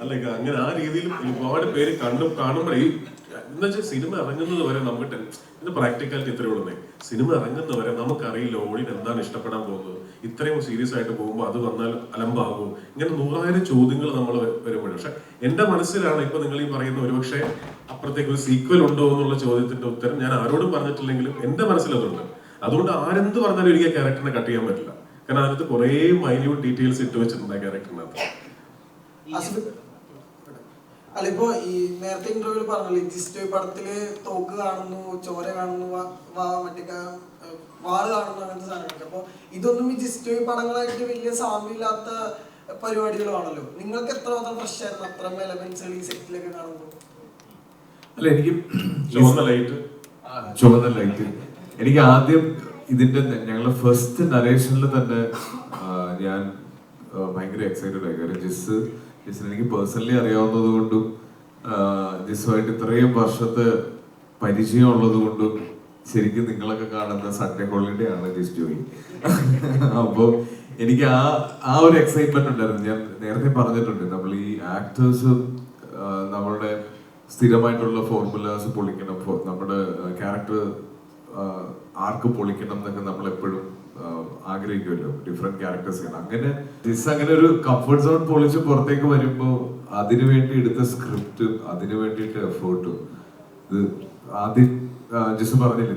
അല്ല അങ്ങനെ ആ രീതിയിൽ ഒരുപാട് പേര് കാണുമ്പോഴേ എന്നുവെച്ചാൽ സിനിമ ഇറങ്ങുന്നത് വരെ നമുക്ക് ഇത് പ്രാക്ടിക്കാലിറ്റി ഇത്രയേ ഉള്ളൂ. സിനിമ ഇറങ്ങുന്നവരെ നമുക്കറിയില്ല ഓഡിയൻസ് എന്താണ് ഇഷ്ടപ്പെടാൻ പോകുന്നത്. ഇത്രയും സീരിയസ് ആയിട്ട് പോകുമ്പോൾ അത് വന്നാൽ അലമ്പാകും. ഇങ്ങനെ 100,000 ചോദ്യങ്ങൾ നമ്മൾ വരുമ്പോഴും. പക്ഷെ എന്റെ മനസ്സിലാണ് ഇപ്പൊ നിങ്ങൾ ഈ പറയുന്ന ഒരുപക്ഷെ അപ്പുറത്തേക്ക് ഒരു സീക്വൽ ഉണ്ടോ എന്നുള്ള ചോദ്യത്തിന്റെ ഉത്തരം ഞാൻ ആരോടും പറഞ്ഞിട്ടില്ലെങ്കിലും എന്റെ മനസ്സിലതുണ്ട്. അതുകൊണ്ട് ആരെന്ത് പറഞ്ഞാലും എനിക്ക് ആ ക്യാരക്ടറിനെ കട്ട് ചെയ്യാൻ പറ്റില്ല. കാരണം അതിനകത്ത് കുറെ മൈന്യൂട്ട് ഡീറ്റെയിൽസ് ഇട്ട് വെച്ചിട്ടുണ്ട് ആ ക്യാരക്ടറിനകത്ത്. അല്ല ഇപ്പൊ ഈ നേരത്തെ ഇന്റർവ്യൂവിൽ പറഞ്ഞല്ലോ ജിസ്റ്റോ പടത്തില് തോക്ക് കാണുന്നു, ചോര കാണുന്നു, മറ്റേ വാള് കാണുന്നു, അങ്ങനത്തെ സാധനങ്ങളൊക്കെ. അപ്പൊ ഇതൊന്നും ഈ ജിസ്റ്റോ പടങ്ങളായിട്ട് വലിയ സാമ്യമില്ലാത്ത പരിപാടികളാണല്ലോ. നിങ്ങൾക്ക് എത്രമാത്രം ഫ്രഷ് ആയിരുന്നു അത്തരം എലമെന്റ്സുകൾ ഈ സെറ്റിലൊക്കെ കാണുമ്പോൾ? അല്ല എനിക്ക് ചുവന്ന ലൈറ്റ് എനിക്ക് ആദ്യം ഇതിന്റെ ഞങ്ങളുടെ ഫസ്റ്റ് നരേഷനിൽ തന്നെ ഞാൻ ഭയങ്കര എക്സൈറ്റഡ് ആയി. കാര്യം ജിസിന് എനിക്ക് പേഴ്സണലി അറിയാവുന്നത് കൊണ്ടും ജിസുമായിട്ട് ഇത്രയും വർഷത്തെ പരിചയം ഉള്ളത് കൊണ്ടും ശരിക്കും നിങ്ങളൊക്കെ കാണുന്ന സൺഡേ ഹോളിഡേ ആണ് ജിസ് ജോയി. അപ്പോ എനിക്ക് ആ ഒരു എക്സൈറ്റ്മെന്റ് ഉണ്ടായിരുന്നു. ഞാൻ നേരത്തെ പറഞ്ഞിട്ടുണ്ട്, നമ്മൾ ഈ ആക്ടേഴ്സ് നമ്മളുടെ സ്ഥിരമായിട്ടുള്ള ഫോർമുലാസ് പൊളിക്കണം, നമ്മുടെ ക്യാരക്ടർ ആർക്ക് പൊളിക്കണം എന്നൊക്കെ നമ്മൾ എപ്പോഴും ആഗ്രഹിക്കുമല്ലോ, ഡിഫറെന്റ് ക്യാരക്ടേഴ്സ് ചെയ്യണം. അങ്ങനെ ഒരു കംഫർട്ട് സോൺ പൊളിച്ച് പുറത്തേക്ക് വരുമ്പോൾ അതിനു വേണ്ടി എടുത്ത സ്ക്രിപ്റ്റും അതിനു വേണ്ടിയിട്ട് എഫേർട്ടും ഇത് ആദ്യം ജിസ് പറഞ്ഞില്ലേ,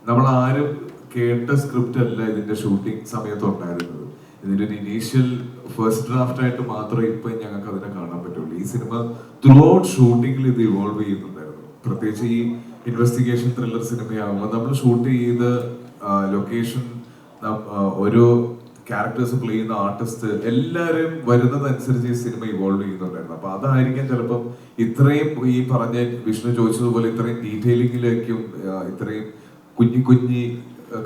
നമ്മൾ ആരും കേട്ട സ്ക്രിപ്റ്റ് അല്ല ഇതിന്റെ ഷൂട്ടിംഗ് സമയത്ത് ഉണ്ടായിരുന്നത്. ഇതിന്റെ ഒരു ഇനീഷ്യൽ ഫസ്റ്റ് ഡ്രാഫ്റ്റ് ആയിട്ട് മാത്രമേ ഇപ്പൊ ഞങ്ങൾക്ക് അതിനെ കാണാൻ പറ്റുള്ളൂ. ഈ സിനിമ ത്രൂ ഔട്ട് ഷൂട്ടിങ്ങിൽ ഇത് ഇവോൾവ് ചെയ്യുന്നുണ്ടായിരുന്നു. പ്രത്യേകിച്ച് ഈ ഇൻവെസ്റ്റിഗേഷൻ ത്രില്ലർ സിനിമയാകുമ്പോൾ നമ്മൾ ഷൂട്ട് ചെയ്ത ലൊക്കേഷൻ, ഓരോ ക്യാരക്ടേഴ്സ് പ്ലേ ചെയ്യുന്ന ആർട്ടിസ്റ്റ് എല്ലാവരും വരുന്നതനുസരിച്ച് ഈ സിനിമ ഇവോൾവ് ചെയ്യുന്നുണ്ടായിരുന്നു. അപ്പൊ അതായിരിക്കാം ചിലപ്പം ഇത്രയും ഈ പറഞ്ഞ വിഷ്ണു ചോദിച്ചതുപോലെ ഇത്രയും ഡീറ്റെയിലിംഗിലേക്കും ഇത്രയും കുഞ്ഞി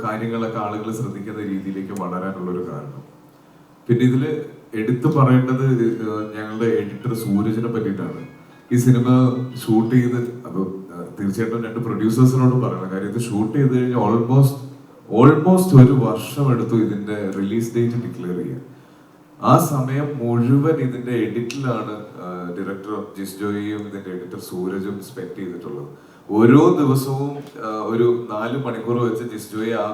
കാര്യങ്ങളൊക്കെ ആളുകൾ ശ്രദ്ധിക്കുന്ന രീതിയിലേക്ക് വളരാനുള്ളൊരു കാരണം. പിന്നെ ഇതില് എടുത്തു പറയേണ്ടത് ഞങ്ങളുടെ എഡിറ്റർ സൂരജിനെ പറ്റിയിട്ടാണ്. ഈ സിനിമ ഷൂട്ട് ചെയ്ത്, അപ്പൊ തീർച്ചയായിട്ടും 2 പ്രൊഡ്യൂസേഴ്സിനോടും പറയണം. കാര്യം ഇത് ഷൂട്ട് ചെയ്ത് കഴിഞ്ഞാൽ ഓൾമോസ്റ്റ് 1 വർഷം എടുത്തു ഇതിന്റെ റിലീസ് ഡേറ്റ് ഡിക്ലെയർ ചെയ്യാൻ. ആ സമയം മുഴുവൻ ഇതിന്റെ എഡിറ്റിലാണ് ഡയറക്ടർ ജിസ് ജോയിയും ഇതിന്റെ എഡിറ്റർ സൂരജും സ്പെൻഡ് ചെയ്തിട്ടുള്ളത്. ഓരോ ദിവസവും ഒരു 4 മണിക്കൂർ വെച്ച് ജിസ് ജോയി ആ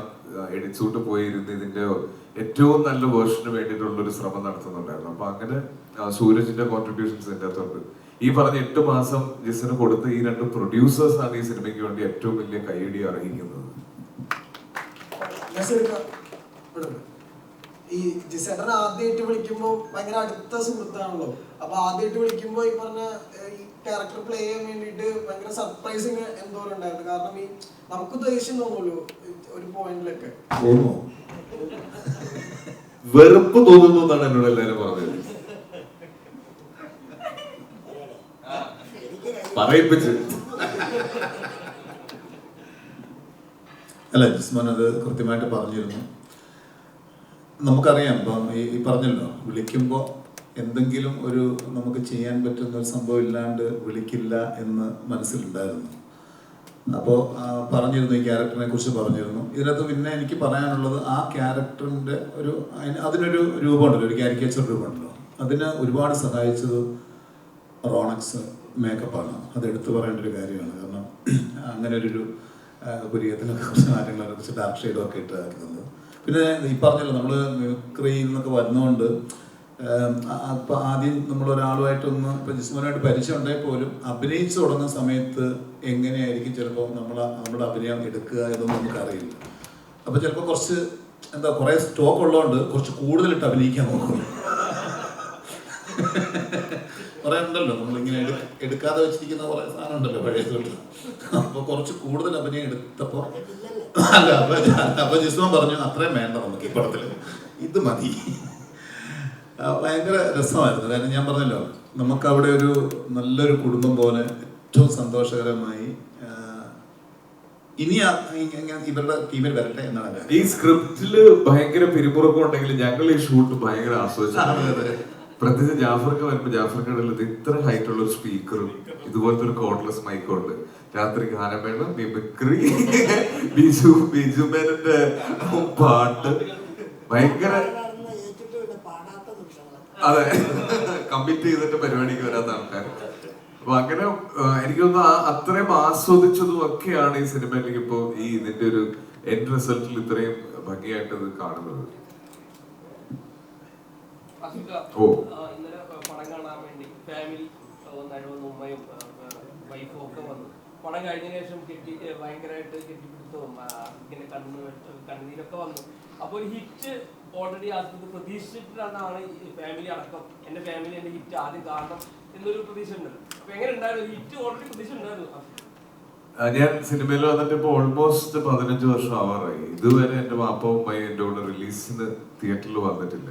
എഡിറ്റ് സൂട്ട് പോയിരുന്ന് ഇതിന്റെ ഏറ്റവും നല്ല വേർഷന് വേണ്ടിയിട്ടുള്ള ഒരു ശ്രമം നടത്തുന്നുണ്ടായിരുന്നു. അപ്പൊ അങ്ങനെ സൂരജിന്റെ കോൺട്രിബ്യൂഷൻസ് ഇതിന്റെ അകത്തുണ്ട്. ഈ പറഞ്ഞ 8 മാസം ജിസിന് കൊടുത്ത ഈ 2 പ്രൊഡ്യൂസേഴ്സ് ആണ് ഈ സിനിമയ്ക്ക് വേണ്ടി ഏറ്റവും വലിയ കൈയടി അർഹിക്കുന്നത്. ഈ ജിസേട്ടൻ ആദ്യമായിട്ട് വിളിക്കുമ്പോ ഭയങ്കര അടുത്ത സുഹൃത്താണല്ലോ. അപ്പൊ ആദ്യമായിട്ട് വിളിക്കുമ്പോ ഈ പറഞ്ഞ ഈ ക്യാരക്ടർ പ്ലേ ചെയ്യാൻ വേണ്ടിട്ട് ഭയങ്കര സർപ്രൈസിങ് എന്തോരം ഉണ്ടായിരുന്നു. കാരണം ഈ നമുക്ക് ദേഷ്യം തോന്നുമല്ലോ ഒരു പോയിന്റിലൊക്കെ. വെറുപ്പ് തോന്നുന്നു എന്നാണ് എന്നോട് എല്ലാവരും പറഞ്ഞത്. പറയിപ്പിച്ച് അല്ല, ജിസ്മോൻ അത് കൃത്യമായിട്ട് പറഞ്ഞിരുന്നു. നമുക്കറിയാം, ഇപ്പം ഈ പറഞ്ഞല്ലോ, വിളിക്കുമ്പോൾ എന്തെങ്കിലും ഒരു നമുക്ക് ചെയ്യാൻ പറ്റുന്ന ഒരു സംഭവം ഇല്ലാണ്ട് വിളിക്കില്ല എന്ന് മനസ്സിലുണ്ടായിരുന്നു. അപ്പോൾ പറഞ്ഞിരുന്നു, ഈ ക്യാരക്ടറിനെ കുറിച്ച് പറഞ്ഞിരുന്നു. ഇതിനകത്ത് പിന്നെ എനിക്ക് പറയാനുള്ളത്, ആ ക്യാരക്ടറിൻ്റെ അതിനൊരു രൂപമുണ്ടല്ലോ, ഒരു കാരിക്കേച്ചർ രൂപമുണ്ടല്ലോ, അതിന് ഒരുപാട് സഹായിച്ചത് റോണക്സ് മേക്കപ്പാണ്. അത് എടുത്തു പറയേണ്ട ഒരു കാര്യമാണ്. കാരണം അങ്ങനെ ഒരു പുരികത്തിനൊക്കെ കുറച്ച് മാറ്റങ്ങളെ കുറിച്ച് ഡാർക്ക് ഷെയ്ഡൊക്കെ ഇട്ടാക്കുന്നത്. പിന്നെ ഈ പറഞ്ഞല്ലോ, നമ്മൾ മിമിക്രിയിൽ നിന്നൊക്കെ വരുന്നതുകൊണ്ട് അപ്പം ആദ്യം നമ്മളൊരാളുമായിട്ടൊന്ന് ഇപ്പം ജിസ്മോനായിട്ട് പരിചയം ഉണ്ടായി പോലും അഭിനയിച്ചു തുടങ്ങുന്ന സമയത്ത് എങ്ങനെയായിരിക്കും ചിലപ്പോൾ നമ്മുടെ അഭിനയം എടുക്കുക എന്നൊന്നും നമുക്കറിയില്ല. അപ്പോൾ ചിലപ്പോൾ കുറച്ച് കുറേ സ്റ്റോക്ക് ഉള്ളതുകൊണ്ട് കുറച്ച് കൂടുതലിട്ട് അഭിനയിക്കാൻ നോക്കും. കുറേ ഉണ്ടല്ലോ നമ്മളിങ്ങനെ എടുക്കാതെ വെച്ചിരിക്കുന്ന കുറേ സാധനം ഉണ്ടല്ലോ പഴയ തൊട്ട്. അപ്പോൾ കുറച്ച് കൂടുതൽ അഭിനയം എടുത്തപ്പോൾ അപ്പൊ ജിസ്മോൻ പറഞ്ഞു, അത്രയും വേണ്ട നമുക്ക് ഈ പടത്തിൽ, ഇത് മതി. ഭയങ്കര രസമായിരുന്നു. കാരണം ഞാൻ പറഞ്ഞല്ലോ, നമുക്കവിടെ ഒരു നല്ലൊരു കുടുംബം പോലെ ഏറ്റവും സന്തോഷകരമായി ഇനി ഇവരുടെ ടീമിൽ വരട്ടെ എന്നാണ്. ഈ സ്ക്രിപ്റ്റില് ഭയങ്കര പിരിമുറുക്കം ഉണ്ടെങ്കിൽ ഞങ്ങൾ ഈ ഷൂട്ട് ഭയങ്കര ആസ്വദിച്ചു. പ്രത്യേകിച്ച് ജാഫർക്ക് വരുമ്പോൾ ജാഫർക്കിടയിൽ ഇത്ര ഹൈറ്റ് ഉള്ള ഒരു സ്പീക്കറും ഇതുപോലത്തെ ഒരു കോർഡ്ലെസ് മൈക്കും ഉണ്ട്. രാത്രി ഗാനം വേണം, മിമിക്രി, ബിജു മേനന്റെ പാട്ട്, ഭയങ്കര അതെ കമ്മിറ്റ് ചെയ്തിട്ട് പരിപാടിക്ക് വരാത്ത ആൾക്കാർ. അപ്പൊ അങ്ങനെ എനിക്ക് തോന്നുന്നു അത്രയും ആസ്വദിച്ചതും ഒക്കെയാണ് ഈ സിനിമയിലേക്ക് ഇപ്പൊ ഈ ഇതിന്റെ ഒരു എൻഡ് റിസൾട്ടിൽ ഇത്രയും ഭംഗിയായിട്ട് ഇത് കാണുന്നത്. ഇന്നലെ പടം കാണാൻ വേണ്ടി ഫാമിലി വന്നായിരുന്നു, ഉമ്മയും വൈഫും ഒക്കെ വന്നു. പടം കഴിഞ്ഞ ശേഷം ഭയങ്കരമായിട്ട് കെട്ടിപ്പിടുത്തവും ഇങ്ങനെ കണ്ണീരൊക്കെ വന്നു. അപ്പോൾ ഒരു ഹിറ്റ് ഓൾറെഡി ആസ്വദിച്ച് പ്രതീക്ഷിച്ചിട്ടാണ് ഫാമിലി അടക്കം, എൻ്റെ ഫാമിലി എൻ്റെ ഹിറ്റ് ആദ്യം കാണണം എന്നൊരു പ്രതീക്ഷ ഉണ്ട്. അപ്പൊ എങ്ങനെ ഉണ്ടായിരുന്നു ഹിറ്റ്? ഓൾറെഡി പ്രതീക്ഷ ഉണ്ടായിരുന്നു. ഞാൻ സിനിമയിൽ വന്നിട്ട് ഇപ്പോൾ ഓൾമോസ്റ്റ് 15 വർഷം ആവാറായി. ഇതുവരെ എൻ്റെ വാപ്പവും ഉമ്മയും എൻ്റെ കൂടെ റിലീസിന് തിയേറ്ററിൽ വന്നിട്ടില്ല.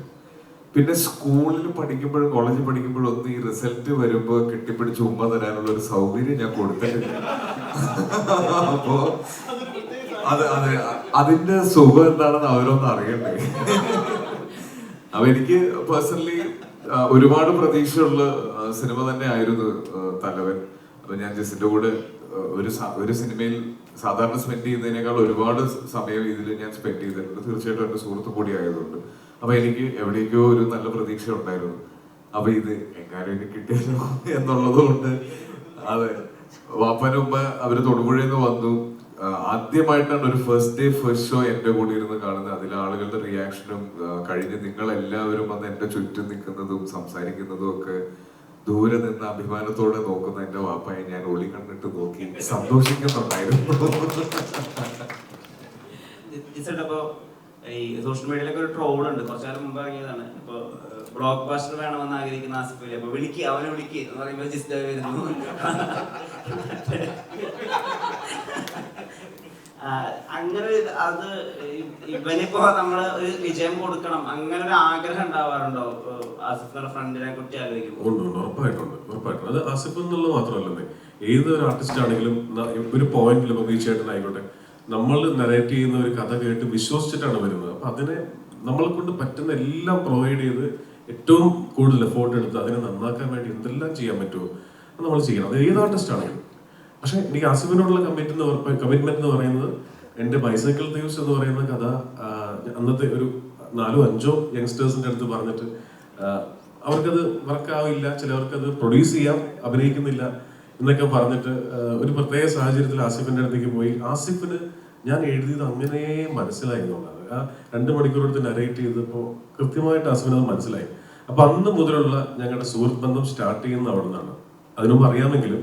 പിന്നെ സ്കൂളിൽ പഠിക്കുമ്പോഴും കോളേജിൽ പഠിക്കുമ്പോഴും ഒന്നും ഈ റിസൾട്ട് വരുമ്പോൾ കെട്ടിപ്പിടിച്ച് ഉമ്മ തരാനുള്ള ഒരു സൗകര്യം ഞാൻ കൊടുത്തിട്ടില്ല. അപ്പോ അതിന്റെ സുഖം എന്താണെന്ന് അവരൊന്നും അറിയണ്ടേ. അപ്പൊ എനിക്ക് പേഴ്സണലി ഒരുപാട് പ്രതീക്ഷയുള്ള സിനിമ തന്നെ ആയിരുന്നു തലവൻ. അപ്പൊ ഞാൻ ജസിന്റെ കൂടെ ഒരു സിനിമയിൽ സാധാരണ സ്പെൻഡ് ചെയ്യുന്നതിനേക്കാൾ ഒരുപാട് സമയം ഇതിൽ ഞാൻ സ്പെൻഡ് ചെയ്തിട്ടുണ്ട്. തീർച്ചയായിട്ടും എന്റെ സുഹൃത്ത് കൂടി ആയതുകൊണ്ട്. അപ്പൊ എനിക്ക് എവിടേക്കോ ഒരു നല്ല പ്രതീക്ഷ ഉണ്ടായിരുന്നു. അപ്പൊ ഇത് എങ്ങാനും എനിക്ക് കിട്ടിയല്ലോ എന്നുള്ളത് കൊണ്ട് അതെ, വാപ്പനും ഉമ്മ അവര് തൊടുപുഴയിൽ നിന്ന് വന്നു. ആദ്യമായിട്ടാണ് ഒരു ഫസ്റ്റ് ഡേ ഫസ്റ്റ് ഷോ എന്റെ കൂടെ ഇരുന്ന് കാണുന്നത്. അതിലെ ആളുകളുടെ റിയാക്ഷനും കഴിഞ്ഞ് നിങ്ങൾ എല്ലാവരും വന്ന് എന്റെ ചുറ്റും നിൽക്കുന്നതും സംസാരിക്കുന്നതും ഒക്കെ ദൂരെ നിന്ന് അഭിമാനത്തോടെ നോക്കുന്ന എന്റെ വാപ്പയെ ഞാൻ ഒളി കണ്ടിട്ട് നോക്കി സന്തോഷിക്കുന്നുണ്ടായിരുന്നു. ഈ സോഷ്യൽ മീഡിയയിലൊക്കെ ഒരു ട്രോൾ ഉണ്ട്, കുറച്ചു കാലം മുമ്പ് ഇറങ്ങിയതാണ്. ഇപ്പൊ ബ്ലോക്ക് ബാസ്റ്റർ വേണമെന്ന് ആഗ്രഹിക്കുന്ന ആസിഫ് അലി, അപ്പൊ അവനെ വിളിക്ക് എന്ന് പറയുമ്പോൾ ജിസ്റ്റ് വരുന്നു. അങ്ങനെ അത് ഇവനിപ്പോ നമ്മള് ഒരു വിജയം കൊടുക്കണം അങ്ങനെ ഒരു ആഗ്രഹം ഉണ്ടാവാറുണ്ടോ ആസിഫിന്റെ ഫ്രണ്ടിനെ കുറിച്ച് ആഗ്രഹിക്കുമ്പോൾ? ഉറപ്പായിട്ടുണ്ട്. അത് ആസിഫ് എന്നുള്ളത് മാത്രമല്ലേ, ഏതൊരു ആർട്ടിസ്റ്റ് ആണെങ്കിലും ഒരു പോയിന്റിൽ ഇപ്പൊ വീഴ്ചയായിട്ടായിക്കോട്ടെ, നമ്മൾ നരേറ്റ് ചെയ്യുന്ന ഒരു കഥ കേട്ട് വിശ്വസിച്ചിട്ടാണ് വരുന്നത്. അപ്പൊ അതിനെ നമ്മളെ കൊണ്ട് പറ്റുന്ന എല്ലാം പ്രൊവൈഡ് ചെയ്ത് ഏറ്റവും കൂടുതൽ എഫോർട്ട് എടുത്ത് അതിനെ നന്നാക്കാൻ വേണ്ടി എന്തെല്ലാം ചെയ്യാൻ പറ്റുമോ അത് നമ്മൾ ചെയ്യണം. അത് ഏത് ആർട്ടിസ്റ്റ് ആണെങ്കിലും. പക്ഷെ എനിക്ക് ആസിഫിനോടുള്ള കമ്മിറ്റ്മെന്റ് എന്ന് പറയുന്നത്, എന്റെ ബൈസൈക്കിൾ തീവ്സ് എന്ന് പറയുന്ന കഥ അന്നത്തെ ഒരു 4-5 യങ്സ്റ്റേഴ്സിന്റെ അടുത്ത് പറഞ്ഞിട്ട് അവർക്കത് വർക്കാവില്ല, ചിലവർക്കത് പ്രൊഡ്യൂസ് ചെയ്യാം, അഭിനയിക്കുന്നില്ല എന്നൊക്കെ പറഞ്ഞിട്ട് ഒരു പ്രത്യേക സാഹചര്യത്തിൽ ആസിഫിന്റെ അടുത്തേക്ക് പോയി. ആസിഫിന് ഞാൻ എഴുതിയത് അങ്ങനെ മനസ്സിലായി എന്നുള്ളത്. ആ 2 മണിക്കൂർ എടുത്ത് നരേറ്റ് ചെയ്തപ്പോൾ കൃത്യമായിട്ട് ആസിഫിന് അത് മനസ്സിലായി. അപ്പൊ അന്ന് മുതലുള്ള ഞങ്ങളുടെ സുഹൃത്ത് ബന്ധം സ്റ്റാർട്ട് ചെയ്യുന്ന അവിടെ നിന്നാണ്. അതിനുമുമ്പ് അറിയാമെങ്കിലും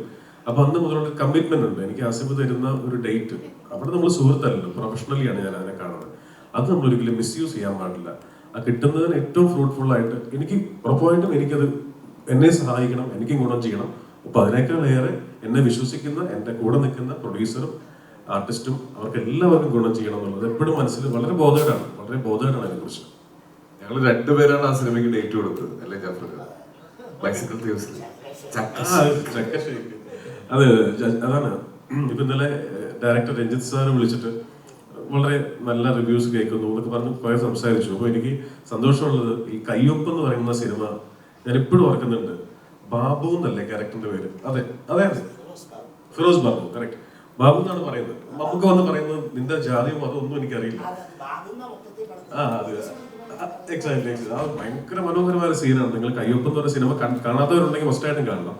അപ്പൊ അന്ന് മുതലുള്ള കമ്മിറ്റ്മെന്റ് ഉണ്ട്. എനിക്ക് ആസിഫ് തരുന്ന ഒരു ഡേറ്റ്, അവിടെ നമ്മൾ സുഹൃത്തല്ലല്ലോ, പ്രൊഫഷണലിയാണ് ഞാൻ അതിനെ കാണുന്നത്. അത് നമ്മൾ ഒരിക്കലും മിസ്യൂസ് ചെയ്യാൻ പാടില്ല. ആ കിട്ടുന്നതിന് ഏറ്റവും ഫ്രൂട്ട്ഫുൾ ആയിട്ട് എനിക്ക് ഉറപ്പായിട്ടും എനിക്കത് എന്നെ സഹായിക്കണം, എനിക്കും ഗുണം ചെയ്യണം. അപ്പൊ അതിനേക്കാൾ ഏറെ എന്നെ വിശ്വസിക്കുന്ന എന്റെ കൂടെ നിൽക്കുന്ന പ്രൊഡ്യൂസറും ആർട്ടിസ്റ്റും അവർക്ക് എല്ലാവർക്കും ഗുണം ചെയ്യണം എന്നുള്ളത് എപ്പോഴും മനസ്സിൽ വളരെ ബോധേഡാണ് അതിനെക്കുറിച്ച്. ഞങ്ങൾ 2 പേരാണ് ആ സിനിമയ്ക്ക് ഡേറ്റ് കൊടുത്തത്, അല്ലേ ജാഫർ? ബൈസിക്കിൾ തീവ്സിൽ അത് അതാണ്. ഇപ്പൊ ഇന്നലെ ഡയറക്ടർ രഞ്ജിത്ത് സാറ് വിളിച്ചിട്ട് വളരെ നല്ല റിവ്യൂസ് കേൾക്കുന്നു എന്നൊക്കെ പറഞ്ഞ് കുറെ സംസാരിച്ചു. അപ്പൊ എനിക്ക് സന്തോഷമുള്ളത്, ഈ കയ്യൊപ്പ് എന്ന് പറയുന്ന സിനിമ ഞാൻ എപ്പോഴും ഓർക്കുന്നുണ്ട്. ബാബു എന്നല്ലേ ക്യാരക്ടറിന്റെ പേര്? അതെ, ഫിറോസ് ബാബു, കറക്റ്റ്. ബാബു എന്നാണ് പറയുന്നത്. നമുക്ക് വന്ന് പറയുന്നത് നിന്റെ ജാതിയും അതൊന്നും എനിക്കറിയില്ല. എക്സാക്ട്ലി. ആ ഭയങ്കര മനോഹരമായ സീനാണ്. നിങ്ങൾ കയ്യൊപ്പ് എന്ന് പറയുന്ന സിനിമ കാണാത്തവരുണ്ടെങ്കിൽ ഫസ്റ്റായിട്ടും കാണണം.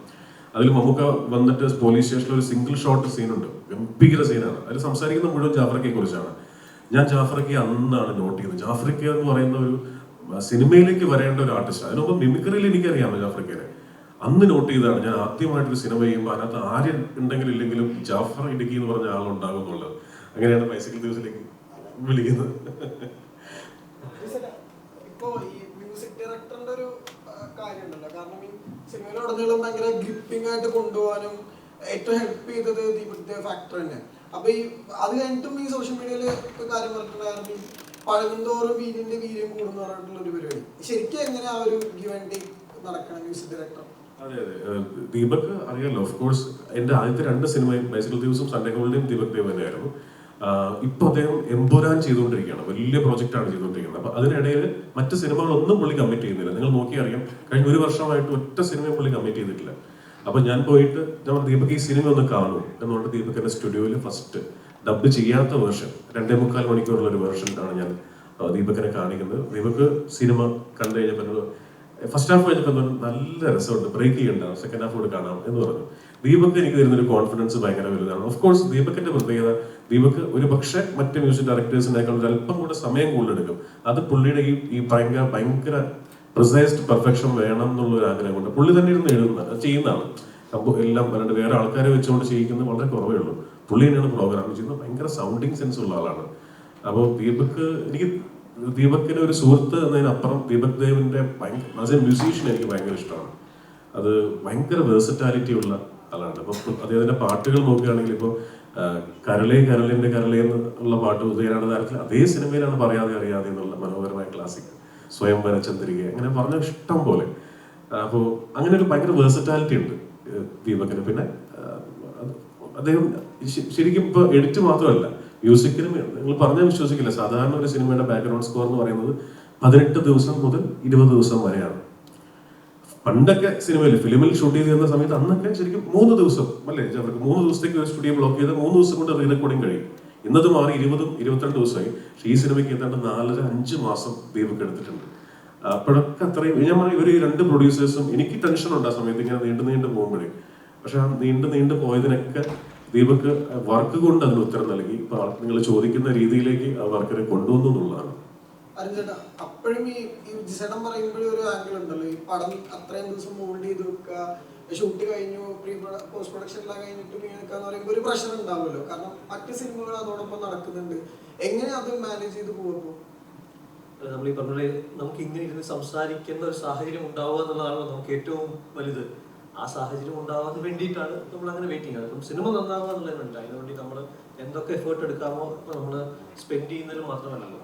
അതിൽ മമ്മൂക്ക വന്നിട്ട് പോലീസ് സ്റ്റേഷനിൽ ഒരു സിംഗിൾ ഷോട്ട് സീനുണ്ട്, ഗംഭീര സീനാണ്. അതിൽ സംസാരിക്കുന്ന മുഴുവൻ ജാഫ്രിക്കയെ കുറിച്ചാണ്. ഞാൻ ജാഫ്രിക്കയെ അന്നാണ് നോട്ട് ചെയ്തത്. ജാഫ്രിക്ക എന്ന് പറയുന്ന ഒരു സിനിമയിലേക്ക് വരേണ്ട ഒരു ആർട്ടിസ്റ്റ്. അതിനൊപ്പം മിമിക്രിയിൽ എനിക്കറിയാമോ ജാഫ്രിക്കയെ. അന്ന് നോട്ട് ചെയ്തതാണ്. ഞാൻ ആദ്യമായിട്ടൊരു സിനിമ ചെയ്യുമ്പോൾ അതിനകത്ത് ആര് ഉണ്ടെങ്കിലും ഇല്ലെങ്കിലും ജാഫർ ഇടുക്കി എന്ന് പറഞ്ഞ ആളുണ്ടാകും എന്നുള്ളത്. അങ്ങനെയാണ് ബൈസിക്കിൾ ദിവസത്തിലേക്ക് വിളിക്കുന്നത്. ഇപ്പോ ഈ മ്യൂസിക് ഡയറക്ടറിന്റെ ഒരു കാര്യമുണ്ടല്ലോ, കാരണം ഈ സിനിമയിലുടനീളം ഭയങ്കര ഗ്രിപ്പിംഗ് ആയിട്ട് കൊണ്ടുപോകാനും ഏറ്റവും ഹെൽപ്പ് ചെയ്തത് ദീപക് ഫാക്ടർ തന്നെ. അപ്പൊ ഈ അത് കഴിഞ്ഞിട്ടും ഈ സോഷ്യൽ മീഡിയയിൽ കാര്യം പറഞ്ഞിട്ടുണ്ടായിരുന്നു, ഈ പഴകുന്തോറും വീടിന്റെ വീര്യം കൂടുന്ന പറഞ്ഞിട്ടുള്ള ഒരു പരിപാടി. ശരിക്കും എങ്ങനെ ആ ഒരു ഗിവ് ആൻഡ് ടേക്ക് നടക്കണം മ്യൂസിക് ഡയറക്ടർ? അതെ, ദീപക് അറിയാലോ. ഓഫ് കോഴ്സ് എന്റെ ആദ്യത്തെ 2 സിനിമയും ബൈസിക്കിൾ ദിവസം സൺഡേ ഗോൾഡിയും ദീപക് ദേവ് തന്നെയായിരുന്നു. ഇപ്പൊ അദ്ദേഹം എംപുരാൻ ചെയ്തുകൊണ്ടിരിക്കുകയാണ്, വലിയ പ്രോജക്റ്റാണ് ചെയ്തുകൊണ്ടിരിക്കുന്നത്. അപ്പൊ അതിനിടയിൽ മറ്റ് സിനിമകളൊന്നും പുള്ളി കമ്മിറ്റ് ചെയ്യുന്നില്ല. നിങ്ങൾ നോക്കി അറിയാം, കഴിഞ്ഞ 1 വർഷമായിട്ട് ഒറ്റ സിനിമയും പുള്ളി കമ്മിറ്റ് ചെയ്തിട്ടില്ല. അപ്പൊ ഞാൻ പോയിട്ട് ഞാൻ ദീപക് ഈ സിനിമ ഒന്ന് കാണും എന്നുകൊണ്ട് ദീപക് എന്റെ സ്റ്റുഡിയോയിൽ ഫസ്റ്റ് ഡബ് ചെയ്യാത്ത വേർഷൻ 2.25 മണിക്കൂറുള്ള ഒരു വേർഷൻ ആണ് ഞാൻ ദീപകിനെ കാണിക്കുന്നത്. ദീപക് സിനിമ കണ്ടു കഴിഞ്ഞപ്പോൾ ഫസ്റ്റ് ഹാഫ് കഴിഞ്ഞപ്പോൾ നല്ല രസമുണ്ട്, ബ്രേക്ക് ചെയ്യണ്ട, സെക്കൻഡ് ഹാഫ് കൂടെ കാണാം എന്ന് പറഞ്ഞു. ദീപക് എനിക്ക് തരുന്നൊരു കോൺഫിഡൻസ് ഭയങ്കര വലുതാണ്. ഓഫ് കോഴ്സ് ദീപകിന്റെ പ്രത്യേകത, ദീപക് ഒരു പക്ഷേ മറ്റ് മ്യൂസിക് ഡയറക്ടേഴ്സിനേക്കാൾ ഒരു അല്പം കൂടെ സമയം കൂടുതലെടുക്കും. അത് പുള്ളിയുടെ ഈ ഭയങ്കര പ്രിസൈസ്ഡ് പെർഫെക്ഷൻ വേണം എന്നുള്ളൊരു ആഗ്രഹം കൊണ്ട് പുള്ളി തന്നെ ഇരുന്ന് ചെയ്യുന്നതാണ്. അപ്പോൾ എല്ലാം വരണ്ട് വേറെ ആൾക്കാരെ വെച്ചുകൊണ്ട് ചെയ്യിക്കുന്നത് വളരെ കുറവേ ഉള്ളൂ. പുള്ളി തന്നെയാണ് പ്രോഗ്രാം ചെയ്യുന്നത്. ഭയങ്കര സൗണ്ടിങ് സെൻസ് ഉള്ള ആളാണ്. അപ്പോൾ ദീപക്കിന് ഒരു സുഹൃത്ത് എന്നതിനപ്പുറം ദീപക് ദേവിന്റെ മ്യൂസീഷ്യൻ എനിക്ക് ഭയങ്കര ഇഷ്ടമാണ്. അത് ഭയങ്കര വേഴ്സറ്റാലിറ്റി ഉള്ള ആളാണ്. അപ്പോൾ അദ്ദേഹത്തിൻ്റെ പാട്ടുകൾ നോക്കുകയാണെങ്കിൽ ഇപ്പോൾ കരളേ കരളിൻ്റെ കരളേ എന്നുള്ള പാട്ട് ഉദയനാണ് താരത്തിൽ അതേ സിനിമയിലാണ് പറയാതെ അറിയാതെ എന്നുള്ള മനോഹരമായ ക്ലാസിക്, സ്വയംവര ചന്ദ്രിക, അങ്ങനെ പറഞ്ഞ ഇഷ്ടം പോലെ. അപ്പോൾ അങ്ങനെ ഒരു ഭയങ്കര വേഴ്സറ്റാലിറ്റി ഉണ്ട് ദീപകിന്. പിന്നെ അദ്ദേഹം ശരിക്കും ഇപ്പോൾ എഡിറ്റ് മാത്രമല്ല, മ്യൂസിക്കിനും നിങ്ങൾ പറഞ്ഞാൽ വിശ്വസിക്കില്ല, സാധാരണ ഒരു സിനിമയുടെ ബാക്ക്ഗ്രൗണ്ട് സ്കോർ എന്ന് പറയുന്നത് 18 ദിവസം മുതൽ 20 ദിവസം വരെയാണ്. പണ്ടൊക്കെ സിനിമയിൽ ഫിലിമിൽ ഷൂട്ട് ചെയ്തിരുന്ന സമയത്ത് അന്നൊക്കെ ശരിക്കും 3 ദിവസം അല്ലേ, അവർക്ക് 3 ദിവസത്തേക്ക് ഒരു സ്റ്റുഡിയോ ബ്ലോക്ക് ചെയ്ത് 3 ദിവസം കൊണ്ട് റീ റെക്കോർഡിങ് കഴിയും. ഇന്നത് മാറി 20-22 ദിവസമായി. പക്ഷേ ഈ സിനിമയ്ക്ക് ഏതാണ്ട് 4-5 മാസം ദീപക് എടുത്തിട്ടുണ്ട്. അപ്പോഴൊക്കെ അത്രയും ഞാൻ പറഞ്ഞു, ഇവർ ഈ 2 പ്രൊഡ്യൂസേഴ്സും എനിക്ക് ടെൻഷൻ ഉണ്ട് ആ സമയത്ത് ഇങ്ങനെ നീണ്ടു പോകുമ്പോഴേ. പക്ഷെ ആ നീണ്ടു പോയതിനൊക്കെ ദീപക് വർക്ക് കൊണ്ട് അതിന് ഉത്തരം നൽകി. ഇപ്പൊ നിങ്ങൾ ചോദിക്കുന്ന രീതിയിലേക്ക് ആ വർക്കിനെ കൊണ്ടുവന്നു എന്നുള്ളതാണ്. ചേട്ടാ അപ്പോഴും ഈ ജിസേട്ടൻ പറയുമ്പോഴും ഒരു ആംഗിൾ ഉണ്ടല്ലോ, ഈ പടം അത്രയും ദിവസം മോൾഡ് ചെയ്ത് വെക്കുക, ഷൂട്ട് കഴിഞ്ഞു, പോസ്റ്റ് പ്രൊഡക്ഷൻ എല്ലാം കഴിഞ്ഞിട്ട് എന്ന് പറയുമ്പോൾ ഒരു പ്രഷർ ഉണ്ടാവുമല്ലോ. കാരണം മറ്റ് സിനിമകൾ അതോടൊപ്പം നടക്കുന്നുണ്ട്. എങ്ങനെ അത് മാനേജ് ചെയ്ത് പോകുമ്പോൾ നമ്മൾ ഈ പറഞ്ഞ നമുക്ക് ഇങ്ങനെ ഇരുന്ന് സംസാരിക്കുന്ന ഒരു സാഹചര്യം ഉണ്ടാവുക എന്നുള്ളതാണ് നമുക്ക് ഏറ്റവും വലുത്. ആ സാഹചര്യം ഉണ്ടാവാൻ വേണ്ടിയിട്ടാണ് നമ്മൾ അങ്ങനെ വെയിറ്റിംഗ്. അപ്പം സിനിമ നന്നാവുക എന്നുള്ളതുണ്ട്. അതിനുവേണ്ടി നമ്മൾ എന്തൊക്കെ എഫേർട്ട് എടുക്കാമോ നമ്മൾ സ്പെൻഡ് ചെയ്യുന്നതിന് മാത്രമല്ലല്ലോ,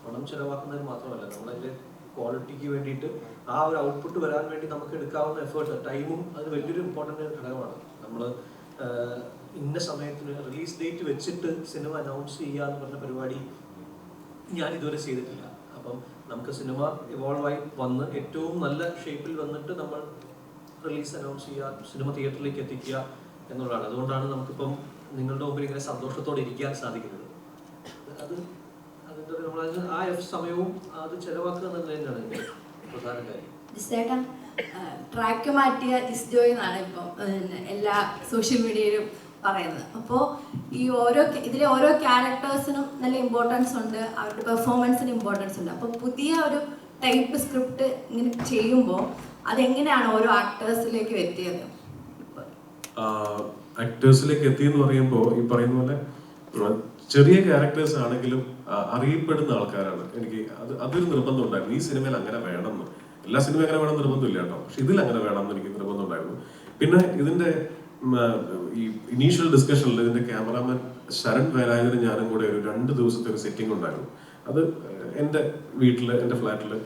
പണം ചിലവാക്കുന്നതിന് മാത്രമല്ല, നമ്മളതിൻ്റെ ക്വാളിറ്റിക്ക് വേണ്ടിയിട്ട് ആ ഒരു ഔട്ട്പുട്ട് വരാൻ വേണ്ടി നമുക്ക് എടുക്കാവുന്ന എഫേർട്ട്, ടൈമും അത് വലിയൊരു ഇമ്പോർട്ടൻ്റ് ഘടകമാണ്. നമ്മൾ ഇന്ന സമയത്തിന് റിലീസ് ഡേറ്റ് വെച്ചിട്ട് സിനിമ അനൗൺസ് ചെയ്യുക എന്ന് പറഞ്ഞ പരിപാടി ഞാൻ ഇതുവരെ ചെയ്തിട്ടില്ല. അപ്പം നമുക്ക് സിനിമ ഇവോൾവ് ആയി വന്ന് ഏറ്റവും നല്ല ഷേപ്പിൽ വന്നിട്ട് നമ്മൾ റിലീസ് അനൗൺസ് ചെയ്യുക, സിനിമ തിയേറ്ററിലേക്ക് എത്തിക്കുക എന്നുള്ളതാണ്. അതുകൊണ്ടാണ് നമുക്കിപ്പം നിങ്ങളുടെ മുമ്പിൽ ഇങ്ങനെ സന്തോഷത്തോടെ ഇരിക്കാൻ സാധിക്കുന്നത്. അത് അതിൻ്റെ നമ്മൾ ആ സമയവും അത് ചെലവാക്കുക എന്നത് തന്നെയാണ് എൻ്റെ പ്രധാന കാര്യം. ട്രാക്ക് മാറ്റിയ ജിസ്ജോയ് എന്നാണ് ഇപ്പം എല്ലാ സോഷ്യൽ മീഡിയയിലും പറയുന്നത്. അപ്പോൾ ഈ ഇതിലെ ഓരോ ക്യാരക്ടേഴ്സിനും നല്ല ഇമ്പോർട്ടൻസ് ഉണ്ട്, അവരുടെ പെർഫോമൻസിന് ഇമ്പോർട്ടൻസ് ഉണ്ട്. അപ്പോൾ പുതിയ ഒരു ടൈപ്പ് സ്ക്രിപ്റ്റ് ഇങ്ങനെ ചെയ്യുമ്പോൾ അതെങ്ങനെയാണ് ഓരോ ആക്ടേഴ്സിലേക്ക് എത്തിയത്? ആക്ടേഴ്സിലേക്ക് എത്തിയെന്ന് പറയുമ്പോൾ ഈ പറയുന്ന പോലെ ചെറിയ ക്യാരക്ടേഴ്സ് ആണെങ്കിലും അറിയപ്പെടുന്ന ആൾക്കാരാണ്. എനിക്ക് അതൊരു നിർബന്ധം ഉണ്ടായിരുന്നു. ഈ സിനിമയിൽ അങ്ങനെ വേണമെന്ന്, എല്ലാ സിനിമ അങ്ങനെ വേണം നിർബന്ധമില്ല കേട്ടോ, പക്ഷെ ഇതിൽ അങ്ങനെ വേണമെന്ന് എനിക്ക് നിർബന്ധം ഉണ്ടായിരുന്നു. പിന്നെ ഇതിന്റെ ഈ ഇനീഷ്യൽ ഡിസ്കഷനിൽ ഇതിന്റെ ക്യാമറാമാൻ ശരൺ വേലായുധനും ഞാനും കൂടെ ഒരു 2 ദിവസത്തെ ഒരു സെറ്റിംഗ് ഉണ്ടായിരുന്നു. അത് എൻ്റെ വീട്ടില്, എൻ്റെ ഫ്ലാറ്റില്.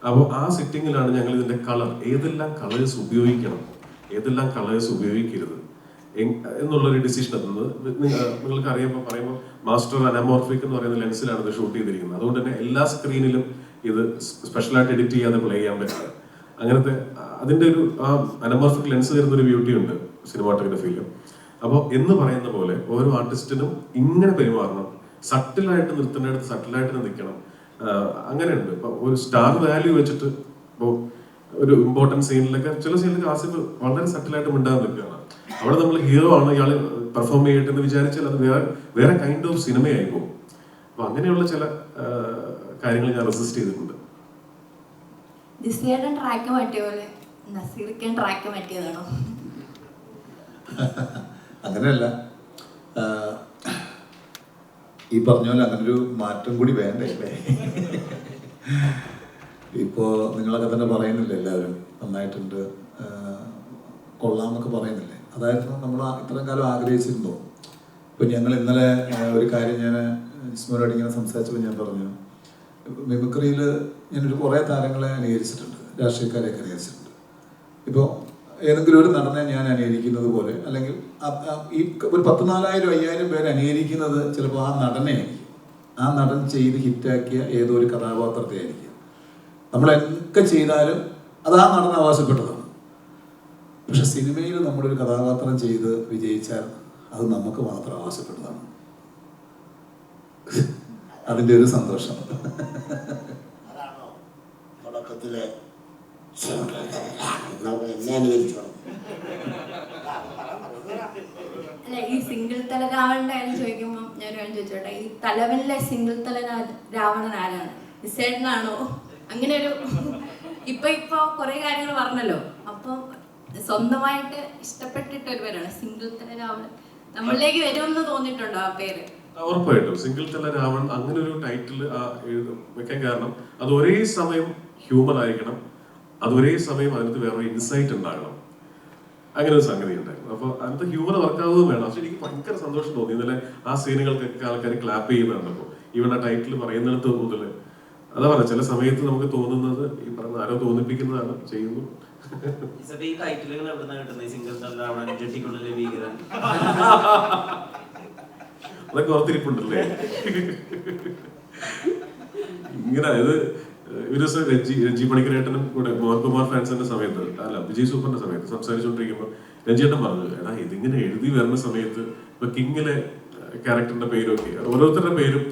അപ്പോൾ ആ സെറ്റിങ്ങിലാണ് ഞങ്ങൾ ഇതിന്റെ കളർ, ഏതെല്ലാം കളേഴ്സ് ഉപയോഗിക്കണം, ഏതെല്ലാം കളേഴ്സ് ഉപയോഗിക്കരുത് എന്നുള്ളൊരു ഡിസിഷൻ എത്തുന്നത്. നിങ്ങൾക്ക് പറയുമ്പോൾ മാസ്റ്റർ അനമോർഫിക് എന്ന് പറയുന്ന ലെൻസിലാണ് ഇത് ഷൂട്ട് ചെയ്തിരിക്കുന്നത്. അതുകൊണ്ട് തന്നെ എല്ലാ സ്ക്രീനിലും ഇത് സ്പെഷ്യലായിട്ട് എഡിറ്റ് ചെയ്യാതെ പ്ലേ ചെയ്യാൻ പറ്റില്ല. അങ്ങനത്തെ അതിന്റെ ഒരു ആ അനമോർഫിക് ലെൻസ് തരുന്ന ഒരു ബ്യൂട്ടി ഉണ്ട് സിനിമാറ്റോഗ്രഫിയിലും. അപ്പോൾ എന്ന് പറയുന്ന പോലെ ഓരോ ആർട്ടിസ്റ്റിനും ഇങ്ങനെ പെരുമാറണം, സട്ടിലായിട്ട് നിർത്തേണ്ടടുത്ത് സട്ടിലായിട്ട് നിൽക്കണം. അങ്ങനെയുണ്ട്. ഇപ്പൊ ഒരു സ്റ്റാർ വാല്യൂ വെച്ചിട്ട് ഇപ്പോൾ ഒരു ഇമ്പോർട്ടൻറ്റ് സീനിലൊക്കെ ചില സീനിലൊക്കെ ആസിഫ് വളരെ സട്ടിലായിട്ട് മിണ്ടാതെ നിൽക്കുകയാണ്. അവിടെ നമ്മൾ ഹീറോ ആണ്, ഇയാള് പെർഫോം ചെയ്യട്ടെ എന്ന് വിചാരിച്ചാൽ അത് വേറെ കൈൻഡ് ഓഫ് സിനിമയായി പോകും. അപ്പൊ അങ്ങനെയുള്ള ചില കാര്യങ്ങൾ ഞാൻ റെസിസ്റ്റ് ചെയ്തിട്ടുണ്ട്. ട്രാക്ക് മാറ്റിയ പോലെ നസീർക്കൻ ട്രാക്ക് മാറ്റിയതാണോ? അങ്ങനെയല്ല, ഈ പറഞ്ഞ പോലെ അങ്ങനൊരു മാറ്റം കൂടി വേണ്ടേ? ഇപ്പോൾ നിങ്ങളൊക്കെ തന്നെ പറയുന്നില്ലേ, എല്ലാവരും നന്നായിട്ടുണ്ട്, കൊള്ളാമെന്നൊക്കെ പറയുന്നില്ലേ? അതായിരുന്നു നമ്മൾ ഇത്രയും കാലം ആഗ്രഹിച്ചിരുന്നു. ഇപ്പം ഞങ്ങൾ ഇന്നലെ ഒരു കാര്യം ഞാൻ ജിസ്മോനോട് ഇങ്ങനെ സംസാരിച്ചപ്പോൾ ഞാൻ പറഞ്ഞു, മിമിക്രിയിൽ ഞാനൊരു കുറേ താരങ്ങളെ അനുകരിച്ചിട്ടുണ്ട്, രാഷ്ട്രീയക്കാരെയൊക്കെ അനുകരിച്ചിട്ടുണ്ട്. ഇപ്പോൾ ഏതെങ്കിലും ഒരു നടനെ ഞാൻ അനുകരിക്കുന്നത് പോലെ, അല്ലെങ്കിൽ ഈ ഒരു 10,000-5,000 പേര് അനുകരിക്കുന്നത് ചിലപ്പോൾ ആ നടനെ ആയിരിക്കും, ആ നടൻ ചെയ്ത് ഹിറ്റാക്കിയ ഏതോ ഒരു കഥാപാത്രത്തെ ആയിരിക്കും. നമ്മളെന്തൊക്കെ ചെയ്താലും അത് ആ നടൻ അവകാശപ്പെട്ടതാണ്. പക്ഷെ സിനിമയിൽ നമ്മളൊരു കഥാപാത്രം ചെയ്ത് വിജയിച്ചാൽ അത് നമുക്ക് മാത്രം അവകാശപ്പെട്ടതാണ്. അതിൻ്റെ ഒരു സന്തോഷം. അതാണോ തുടക്കത്തിലെ എന്നെ അനുകരിച്ചോളാം. അല്ല, ഈ സിംഗിൾ തല രാവണന്റെ കാര്യം ചോദിക്കുമ്പോൾ ഞാൻ ചോദിച്ചോട്ടെ, ഈ തലവനിലെ സിംഗിൾ തല രാവണൻ ആരാണ്? നിസേട്ടനാണോ? അങ്ങനെ ഒരു ഇപ്പൊ കുറെ കാര്യങ്ങൾ പറഞ്ഞല്ലോ. അപ്പം സ്വന്തമായിട്ട് ഇഷ്ടപ്പെട്ടിട്ട് ഒരു പേരാണ് സിംഗിൾ തല രാവണൻ. നമ്മളിലേക്ക് വരുമെന്ന് തോന്നിയിട്ടുണ്ടോ ആ പേര്? ഉറപ്പായിട്ടും സിംഗിൾ തല രാവൺ അങ്ങനെ ഒരു ടൈറ്റിൽ വെക്കാൻ കാരണം അത് ഒരേ സമയം ഹ്യൂമർ ആയിരിക്കണം, അത് ഒരേ സമയം അതിനകത്ത് വേറൊരു ഇൻസൈറ്റ് ഉണ്ടാകണം. അങ്ങനെ ഒരു സംഗതി ഉണ്ടായിരുന്നു. അപ്പോൾ അതിനകത്ത് ഹ്യൂമർ വർക്കാവുകയും വേണം. പക്ഷെ എനിക്ക് ഭയങ്കര സന്തോഷം തോന്നി ഇന്നലെ ആ സീനുകൾക്കൊക്കെ ആൾക്കാർ ക്ലാപ്പ് ചെയ്യുന്നുണ്ടപ്പോൾ ഇവിടെ ടൈറ്റിൽ പറയുന്നിടത്ത് മുതൽ അതാ പറഞ്ഞ ചില സമയത്ത് നമുക്ക് തോന്നുന്നത് ഈ പറഞ്ഞ ആരോ തോന്നിപ്പിക്കുന്നതാണ് ചെയ്യുന്നു. ഈ ടൈറ്റിലുകൾ എവിടുന്നാ കിട്ടുന്നത്? സിംഗിൾ തലരാവണൻ, ജെട്ടിക്കുള്ളിലെ ഭീകരൻ, അതൊക്കെ ഓർത്തിരിപ്പുണ്ടല്ലേ? ഇങ്ങനെ ഇത് ഒരു ദിവസം രഞ്ജി പണിക്കരേട്ടനും കൂടെ മോഹൻകുമാർ ഫാൻസിന്റെ സമയത്ത് അല്ല വിജയ് സൂപ്പറിന്റെ സമയത്ത് സംസാരിച്ചുകൊണ്ടിരിക്കുമ്പോൾ രഞ്ജിയേട്ടൻ പറഞ്ഞു, എടാ ഇതിങ്ങനെ എഴുതി വരുന്ന സമയത്ത് ഇപ്പൊ കിങ്ങിലെ ക്യാരക്ടറിന്റെ പേരൊക്കെ ഓരോരുത്തരുടെ പേരും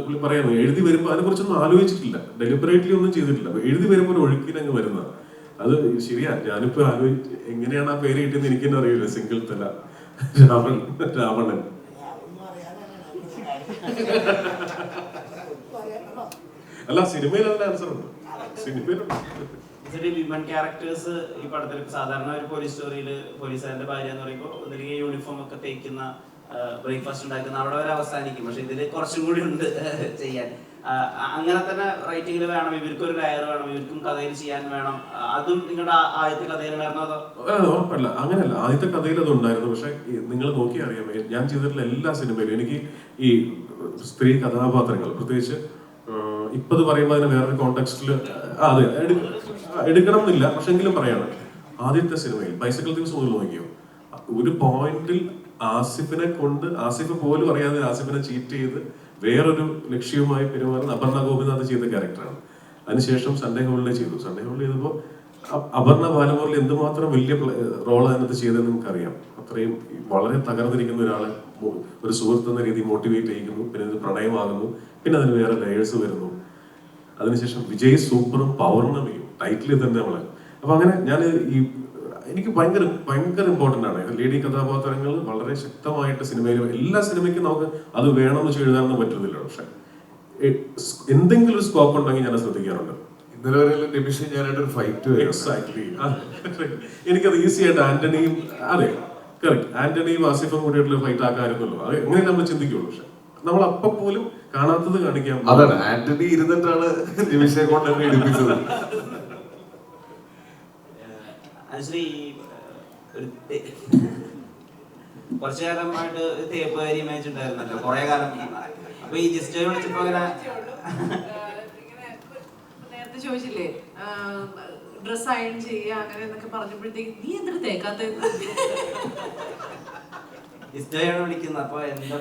പുള്ളി പറയാను എഴുതി വരുമ്പോൾ അതിനെ കുറിച്ചൊന്നും ആലോചിച്ചിട്ടില്ല, ഡെലിബറേറ്റ്ലി ഒന്നും ചെയ്തിട്ടില്ല. അപ്പൊ എഴുതി വരുമ്പോൾ ഒരു ഒഴുക്കിനങ്ങ് വരുന്ന അത് ശരിയാ. ഞാനിപ്പോ എങ്ങനെയാണ് ആ പേര് കിട്ടിയെന്ന് എനിക്ക് തന്നെ അറിയില്ല. സിംഗിൾ തല രാവണൻ. അല്ല സിനിമയിൽ അതിന്റെ ആൻസർ ഉണ്ട്. സിനിമയിലുണ്ട്. വിമൻ ക്യാരക്ടേഴ്സ് ഈ പടത്തിൽ സാധാരണ ഒരു പോലീസ് സ്റ്റോറിയിൽ പോലീസുകാരന്റെ ഭാര്യ എന്ന് പറയുമ്പോൾ ഒന്നില്ലെങ്കിൽ യൂണിഫോം ഒക്കെ തേക്കുന്ന, ബ്രേക്ക്ഫാസ്റ്റ് ഉണ്ടാക്കുന്ന അവിടെ വരെ അവസാനിക്കും. പക്ഷെ ഇതിൽ കുറച്ചും കൂടി ഉണ്ട് ചെയ്യാൻ. അങ്ങനെ തന്നെ റൈറ്റിംഗിൽ വേണം, ഇവർക്കൊരു ലെയർ വേണം, ഇവർക്കും കഥയിൽ ചെയ്യാൻ വേണം. അതും നിങ്ങളുടെ ആദ്യത്തെ കഥയിൽ ഉണ്ടായിരുന്നോ? അതോ ഉറപ്പല്ല, അങ്ങനെയല്ല. ആദ്യത്തെ കഥയിൽ അത് ഉണ്ടായിരുന്നു. പക്ഷെ നിങ്ങൾ നോക്കി അറിയാം, ഞാൻ ചെയ്തിട്ടുള്ള എല്ലാ സിനിമയിലും എനിക്ക് ഈ സ്ത്രീ കഥാപാത്രങ്ങൾ പ്രത്യേകിച്ച് ഇപ്പൊ പറയുമ്പോൾ അതിന് വേറൊരു കോണ്ടെക്സ്റ്റിൽ അതെ എടുക്കണം എന്നില്ല. പക്ഷെ എങ്കിലും പറയാണ്, ആദ്യത്തെ സിനിമയിൽ ബൈസൈക്കിൾ ദിവസം മുതൽ നോക്കിയോ ഒരു പോയിന്റിൽ ആസിഫിനെ കൊണ്ട് ആസിഫ് പോലും അറിയാതെ ആസിഫിനെ ചീറ്റ് ചെയ്ത് വേറൊരു ലക്ഷ്യവുമായി പെരുമാറുന്ന അപർണ ഗോപിനാഥ് ചെയ്ത ക്യാരക്ടറാണ്. അതിനുശേഷം സൺഡേ ഹോളിലെ ചെയ്തു. സൺഡേ ഹോളിൽ ചെയ്തപ്പോൾ അപർണ ബാലമുരളി എന്തുമാത്രം വലിയ റോൾ അതിനകത്ത് ചെയ്തതെന്ന് നമുക്കറിയാം. അത്രയും വളരെ തകർന്നിരിക്കുന്ന ഒരാളെ ഒരു സുഹൃത്ത് എന്ന രീതിയിൽ മോട്ടിവേറ്റ് ചെയ്യിക്കുന്നു. പിന്നെ ഇത് പ്രണയമാകുന്നു. പിന്നെ അതിന് വേറെ ലെയേഴ്സ് വരുന്നു. അതിനുശേഷം വിജയ് സൂപ്പറും പൗർണമിയും ടൈറ്റിൽ തന്നെ നമ്മളെ. അപ്പൊ അങ്ങനെ ഞാൻ ഈ എനിക്ക് ഭയങ്കര ഇമ്പോർട്ടൻ്റ് ആണ് ലേഡി കഥാപാത്രങ്ങൾ വളരെ ശക്തമായിട്ട് സിനിമയിൽ. എല്ലാ സിനിമയ്ക്കും നമുക്ക് അത് വേണമെന്ന് വെച്ച് എഴുതാനൊന്നും പറ്റുന്നില്ല. പക്ഷെ എന്തെങ്കിലും ഒരു സ്കോപ്പ് ഉണ്ടെങ്കിൽ ഞാൻ ശ്രദ്ധിക്കാറുണ്ട്. ഇന്നലെ വരെ നിമിഷം ഞാനായിട്ടൊരു ഫൈറ്റ്. എക്സാക്ട്ലി. എനിക്കത് ഈസി ആയിട്ട് ആന്റണിയും അതെ കറക്റ്റ് ആന്റണിയും ആസിഫും കൂടിയിട്ടുള്ള ഫൈറ്റ് ആക്കാമായിരുന്നല്ലോ. അത് എങ്ങനെ നമ്മൾ ചിന്തിക്കുള്ളൂ. പക്ഷെ നമ്മൾ അപ്പം പോലും കാണാത്തത് കാണിക്കാം. അതാണ് ആന്റണി ഇരുന്നിട്ടാണ് നിമിഷയെ കൊണ്ട് തന്നെ എടുപ്പിച്ചത്. കുറച്ചു കാലമായിട്ട് തേപ്പുകാരി ഇമേജ് ഉണ്ടായിരുന്നല്ലോ കുറെ കാലം. അപ്പൊ ഈ ജസ്റ്റ് വിളിച്ചപ്പോ നേരത്തെ ചോദിച്ചില്ലേ ഡ്രസ് അയൺ ചെയ്യുക അങ്ങനെ എന്നൊക്കെ പറഞ്ഞപ്പോഴത്തേക്ക് നീ എന്തിനു തേക്കാത്ത ജസ്റ്റ് വിളിക്കുന്നത്. അപ്പൊ എന്താ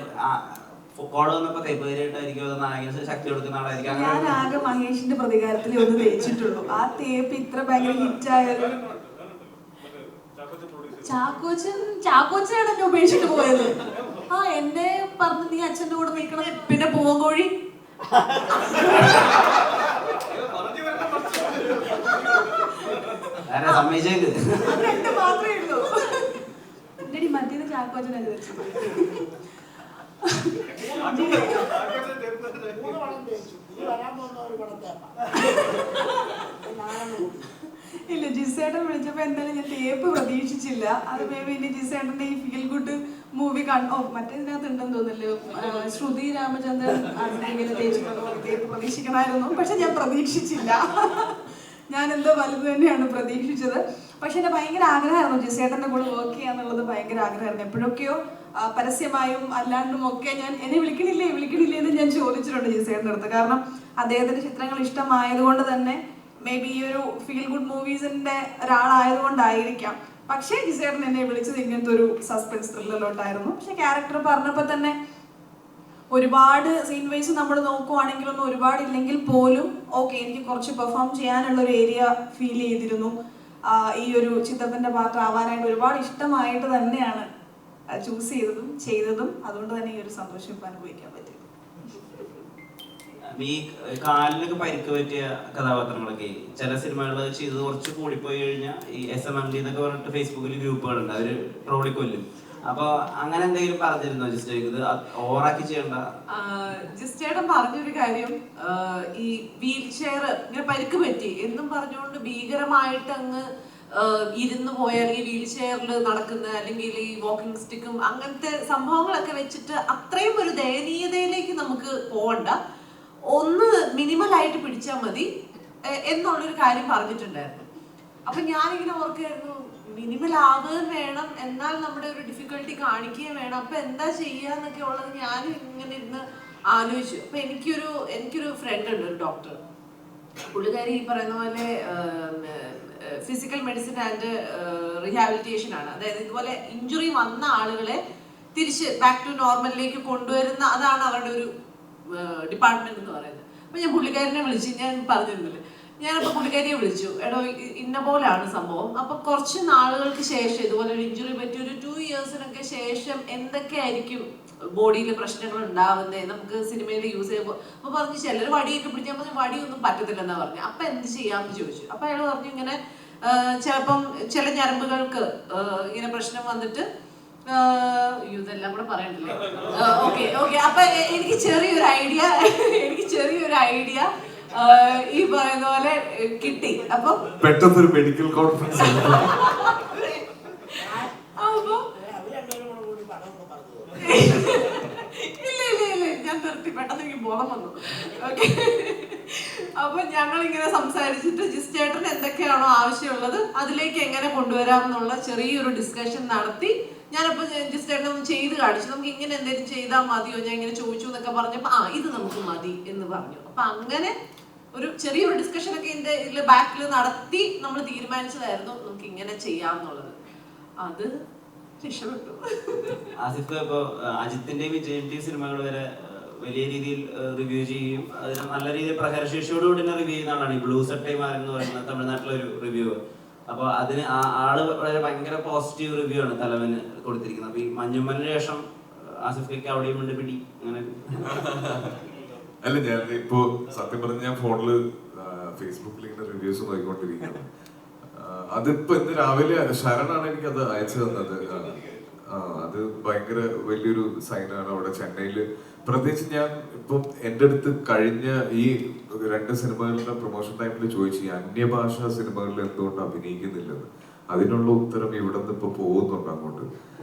കോള് വന്നപ്പോ തേപ്പുകാരിയായിട്ടായിരിക്കും അതോ നായകന് ശക്തി കൊടുക്കുന്ന ആളായിരിക്കും? ഞാൻ ആകെ മഹേഷിന്റെ പ്രതികാരത്തിൽ ഒന്ന് തേച്ചിട്ടുള്ളൂ. ആ തേപ്പ് ഇത്ര ഭയങ്കര ഹിറ്റായത്. ചാക്കോച്ചനാണ് എന്നെ ഉപേക്ഷിച്ചിട്ട് പോയത്. ആ എന്നെ പറഞ്ഞു നീ അച്ഛന്റെ കൂടെ നിൽക്കണം. പിന്നെ പൂവങ്കോഴി സമ്മതിച്ചേക്ക് എന്നെ മാത്രമേ ഉള്ളൂ. എന്റെ മറ്റേത് ചാക്കോച്ചനാണ് വെച്ചത്. ഇല്ല ജിസേട്ടൻ വിളിച്ചപ്പോ എന്തായാലും ഞാൻ തേപ്പ് പ്രതീക്ഷിച്ചില്ല. അത് മേ ബി ഇനി ജിസേട്ടന്റെ ഈ ഫീൽ ഗുഡ് മൂവി മറ്റേതിനകത്ത് ഉണ്ടെന്ന് തോന്നല്ലോ, ശ്രുതി രാമചന്ദ്രൻ തേപ്പ് പ്രതീക്ഷിക്കണമായിരുന്നു. പക്ഷെ ഞാൻ പ്രതീക്ഷിച്ചില്ല. ഞാൻ എന്തോ വലുത് തന്നെയാണ് പ്രതീക്ഷിച്ചത്. പക്ഷെ എന്റെ ഭയങ്കര ആഗ്രഹമായിരുന്നു ജിസേട്ടന്റെ കൂടെ വർക്ക് ചെയ്യാന്നുള്ളത്. ഭയങ്കര ആഗ്രഹമായിരുന്നു. എപ്പോഴൊക്കെയോ പരസ്യമായും അല്ലാണ്ടും ഒക്കെ എന്നെ വിളിക്കണില്ലേ എന്ന് ഞാൻ ചോദിച്ചിട്ടുണ്ട് ജിസേട്ടൻ്റെ അടുത്ത്. കാരണം അദ്ദേഹത്തിന്റെ ചിത്രങ്ങൾ ഇഷ്ടമായതുകൊണ്ട് തന്നെ മേ ബി ഈ ഒരു ഫീൽ ഗുഡ് മൂവീസിന്റെ ഒരാളായതുകൊണ്ടായിരിക്കാം. പക്ഷേ ജിസേട്ടൻ എന്നെ വിളിച്ചത് ഇങ്ങനത്തെ ഒരു സസ്പെൻസ് ത്രില്ലറിലോട്ടായിരുന്നു. പക്ഷെ ക്യാരക്ടർ പറഞ്ഞപ്പോൾ തന്നെ ഒരുപാട് സീൻ വൈസ് നമ്മൾ നോക്കുവാണെങ്കിലൊന്നും ഒരുപാട് ഇല്ലെങ്കിൽ പോലും ഓക്കെ എനിക്ക് കുറച്ച് പെർഫോം ചെയ്യാനുള്ള ഒരു ഏരിയ ഫീൽ ചെയ്തിരുന്നു. ഈ ഒരു ചിത്രത്തിന്റെ പാർട്ട് ആവാനായിട്ട് ഒരുപാട് ഇഷ്ടമായിട്ട് തന്നെയാണ് ചൂസ് ചെയ്തതും. അതുകൊണ്ട് തന്നെ ഈ ഒരു സന്തോഷം ഇപ്പം അനുഭവിക്കാൻ പറ്റി. ഈ കാലിനൊക്കെ പരിക്ക് പറ്റിയ കഥാപാത്രങ്ങളൊക്കെ ചില സിനിമകൾ ചെയ്ത് കുറച്ച് കൂടിപ്പോയി കഴിഞ്ഞാൽ ഈ SMMD എന്നൊക്കെ പറഞ്ഞിട്ട് ഫേസ്ബുക്കിൽ ഗ്രൂപ്പുകളുണ്ട്, അവര് ട്രോളി കൊല്ലും. അപ്പൊ അങ്ങനെ എന്തെങ്കിലും പറഞ്ഞിരുന്നോ ജിസ്റ്റേ? ഇത് ഓവറാക്കി ചെയ്യണ്ട. ജിസ്റ്റേട്ടൻ പറഞ്ഞൊരു കാര്യം, ഈ വീൽ ചെയർ ഇങ്ങനെ പരിക്ക് പറ്റി എന്നും പറഞ്ഞുകൊണ്ട് ഭീകരമായിട്ട് അങ്ങ് ഇരുന്ന് പോയ അല്ലെങ്കിൽ വീൽ ചെയറിൽ നടക്കുന്ന അല്ലെങ്കിൽ ഈ വാക്കിംഗ് സ്റ്റിക്കും അങ്ങനത്തെ സംഭവങ്ങളൊക്കെ വെച്ചിട്ട് അത്രയും ഒരു ദയനീയതയിലേക്ക് നമുക്ക് പോകണ്ട, ഒന്ന് മിനിമലായിട്ട് പിടിച്ചാൽ മതി എന്നുള്ളൊരു കാര്യം പറഞ്ഞിട്ടുണ്ടായിരുന്നു. അപ്പൊ ഞാനിങ്ങനെ ഓർക്കായിരുന്നു മിനിമൽ ആവുകയും വേണം, എന്നാൽ നമ്മുടെ ഒരു ഡിഫിക്കൽട്ടി കാണിക്കുകയും വേണം. അപ്പൊ എന്താ ചെയ്യാന്നൊക്കെ ഉള്ളത് ഞാൻ ഇങ്ങനെ ഇരുന്ന് ആലോചിച്ചു. അപ്പൊ എനിക്കൊരു ഫ്രണ്ട് ഉണ്ട്, ഒരു ഡോക്ടർ. പുള്ളിക്കാരി ഈ പറയുന്ന പോലെ ഫിസിക്കൽ മെഡിസിൻ ആൻഡ് റീഹാബിലിറ്റേഷൻ ആണ്. അതായത് ഇതുപോലെ ഇഞ്ചുറി വന്ന ആളുകളെ തിരിച്ച് ബാക്ക് ടു നോർമലിലേക്ക് കൊണ്ടുവരുന്ന, അതാണ് അവരുടെ ഒരു ഡിപ്പാർട്ട്മെന്റ് എന്ന് പറയുന്നത്. അപ്പൊ ഞാൻ പുള്ളിക്കാരനെ വിളിച്ചു, ഞാൻ പറഞ്ഞിരുന്നില്ല, ഞാനപ്പോൾ പുള്ളിക്കാരിയെ വിളിച്ചു, എടോ ഇന്ന പോലെയാണ് സംഭവം. അപ്പൊ കുറച്ച് നാളുകൾക്ക് ശേഷം ഇതുപോലെ ഒരു ഇഞ്ചുറി പറ്റി ഒരു 2 ഇയേഴ്സിനൊക്കെ ശേഷം എന്തൊക്കെയായിരിക്കും ബോഡിയിൽ പ്രശ്നങ്ങൾ ഉണ്ടാവുന്നത്, നമുക്ക് സിനിമയിൽ യൂസ് ചെയ്യുമ്പോൾ. അപ്പൊ പറഞ്ഞു ചിലർ വടിയൊക്കെ പിടിച്ച്, ഞാൻ പറഞ്ഞു വടിയൊന്നും പറ്റത്തില്ലെന്നാ പറഞ്ഞു. അപ്പൊ എന്ത് ചെയ്യാമെന്ന് ചോദിച്ചു. അപ്പൊ അയാൾ പറഞ്ഞു ഇങ്ങനെ ചിലപ്പം ചില ഞരമ്പുകൾക്ക് ഇങ്ങനെ പ്രശ്നം വന്നിട്ട്, ഇതെല്ലാം കൂടെ പറയണ്ടല്ലേ, ഓക്കെ. അപ്പൊ എനിക്ക് ചെറിയൊരു ഐഡിയ ഈ പറയുന്ന പോലെ കിട്ടി. അപ്പൊ പെട്ടെന്നൊരു മെഡിക്കൽ കോൺഫറൻസ് ഇല്ല ഞാൻ നിർത്തി, പെട്ടെന്ന് എനിക്ക് ബോധം വന്നു. ഓക്കെ, അപ്പൊ ഞങ്ങൾ ഇങ്ങനെ സംസാരിച്ചിട്ട് ജിസ്റ്റേട്ടൻ എന്തൊക്കെയാണോ ആവശ്യമുള്ളത് അതിലേക്ക് എങ്ങനെ കൊണ്ടുവരാം എന്നുള്ള ചെറിയൊരു ഡിസ്കഷൻ നടത്തി. ഞാനപ്പോ ജിസ്റ്റേട്ടൻ ഒന്ന് ചെയ്ത് കാണിച്ചു, നമുക്ക് ഇങ്ങനെ എന്തെങ്കിലും ചെയ്താൽ മതിയോ, ഞാൻ ഇങ്ങനെ ചോദിച്ചു എന്നൊക്കെ പറഞ്ഞപ്പോ ഇത് നമുക്ക് മതി എന്ന് പറഞ്ഞു. അപ്പൊ അങ്ങനെ ഒരു ചെറിയൊരു ഡിസ്കഷൻ ഒക്കെ ഇതിന്റെ ബാക്കിൽ നടത്തി നമ്മൾ തീരുമാനിച്ചതായിരുന്നു നമുക്ക് ഇങ്ങനെ ചെയ്യാന്നുള്ളത്. അത് രക്ഷപ്പെട്ടു. ആസിഫ്, ഇപ്പൊ അജിത്തിന്റെയും വിജയന്റെയും സിനിമകൾ വരെ വലിയ രീതിയിൽ റിവ്യൂ ചെയ്യും, അതിന് നല്ല രീതിയിൽ പ്രഹരശേഷിയോടുകൂടി തന്നെ റിവ്യൂ ചെയ്യുന്ന ആളാണ് ഈ ബ്ലൂ സെട്ടൈമാർ എന്ന് പറയുന്ന തമിഴ്നാട്ടിലെ ഒരു റിവ്യൂ. അപ്പൊ അതിന് ആള് വളരെ ഭയങ്കര പോസിറ്റീവ് റിവ്യൂ ആണ് തലവന് കൊടുത്തിരിക്കുന്നത്. അപ്പൊ ഈ മഞ്ഞുമ്മലിന് ശേഷം ആസിഫിലേക്ക് അവിടെയും ഉണ്ട് പിടി അങ്ങനെ. അല്ല, ഞാൻ ഇപ്പോ സത്യം പറഞ്ഞ ഞാൻ ഫോണില് ഫേസ്ബുക്കിൽ ഇങ്ങനെ റിവ്യൂസ് നോക്കിക്കൊണ്ടിരിക്കുകയാണ്. അതിപ്പോ ഇന്ന് രാവിലെ ശരണാണ് എനിക്ക് അത് അയച്ചു തന്നത്. അത് ഭയങ്കര വലിയൊരു സൈനാണ്. അവിടെ ചെന്നൈയില് പ്രത്യേകിച്ച് ഞാൻ ഇപ്പം എൻ്റെ അടുത്ത് കഴിഞ്ഞ ഈ 2 സിനിമകളുടെ പ്രൊമോഷൻ ടൈമിൽ ചോദിച്ചു ഈ അന്യഭാഷാ സിനിമകളിൽ എന്തുകൊണ്ട് അഭിനയിക്കുന്നില്ലെന്ന്. അതിനുള്ള ഉത്തരം ഇവിടെ നിന്ന് ഇപ്പൊ പോകുന്നുണ്ട് അങ്ങോട്ട്.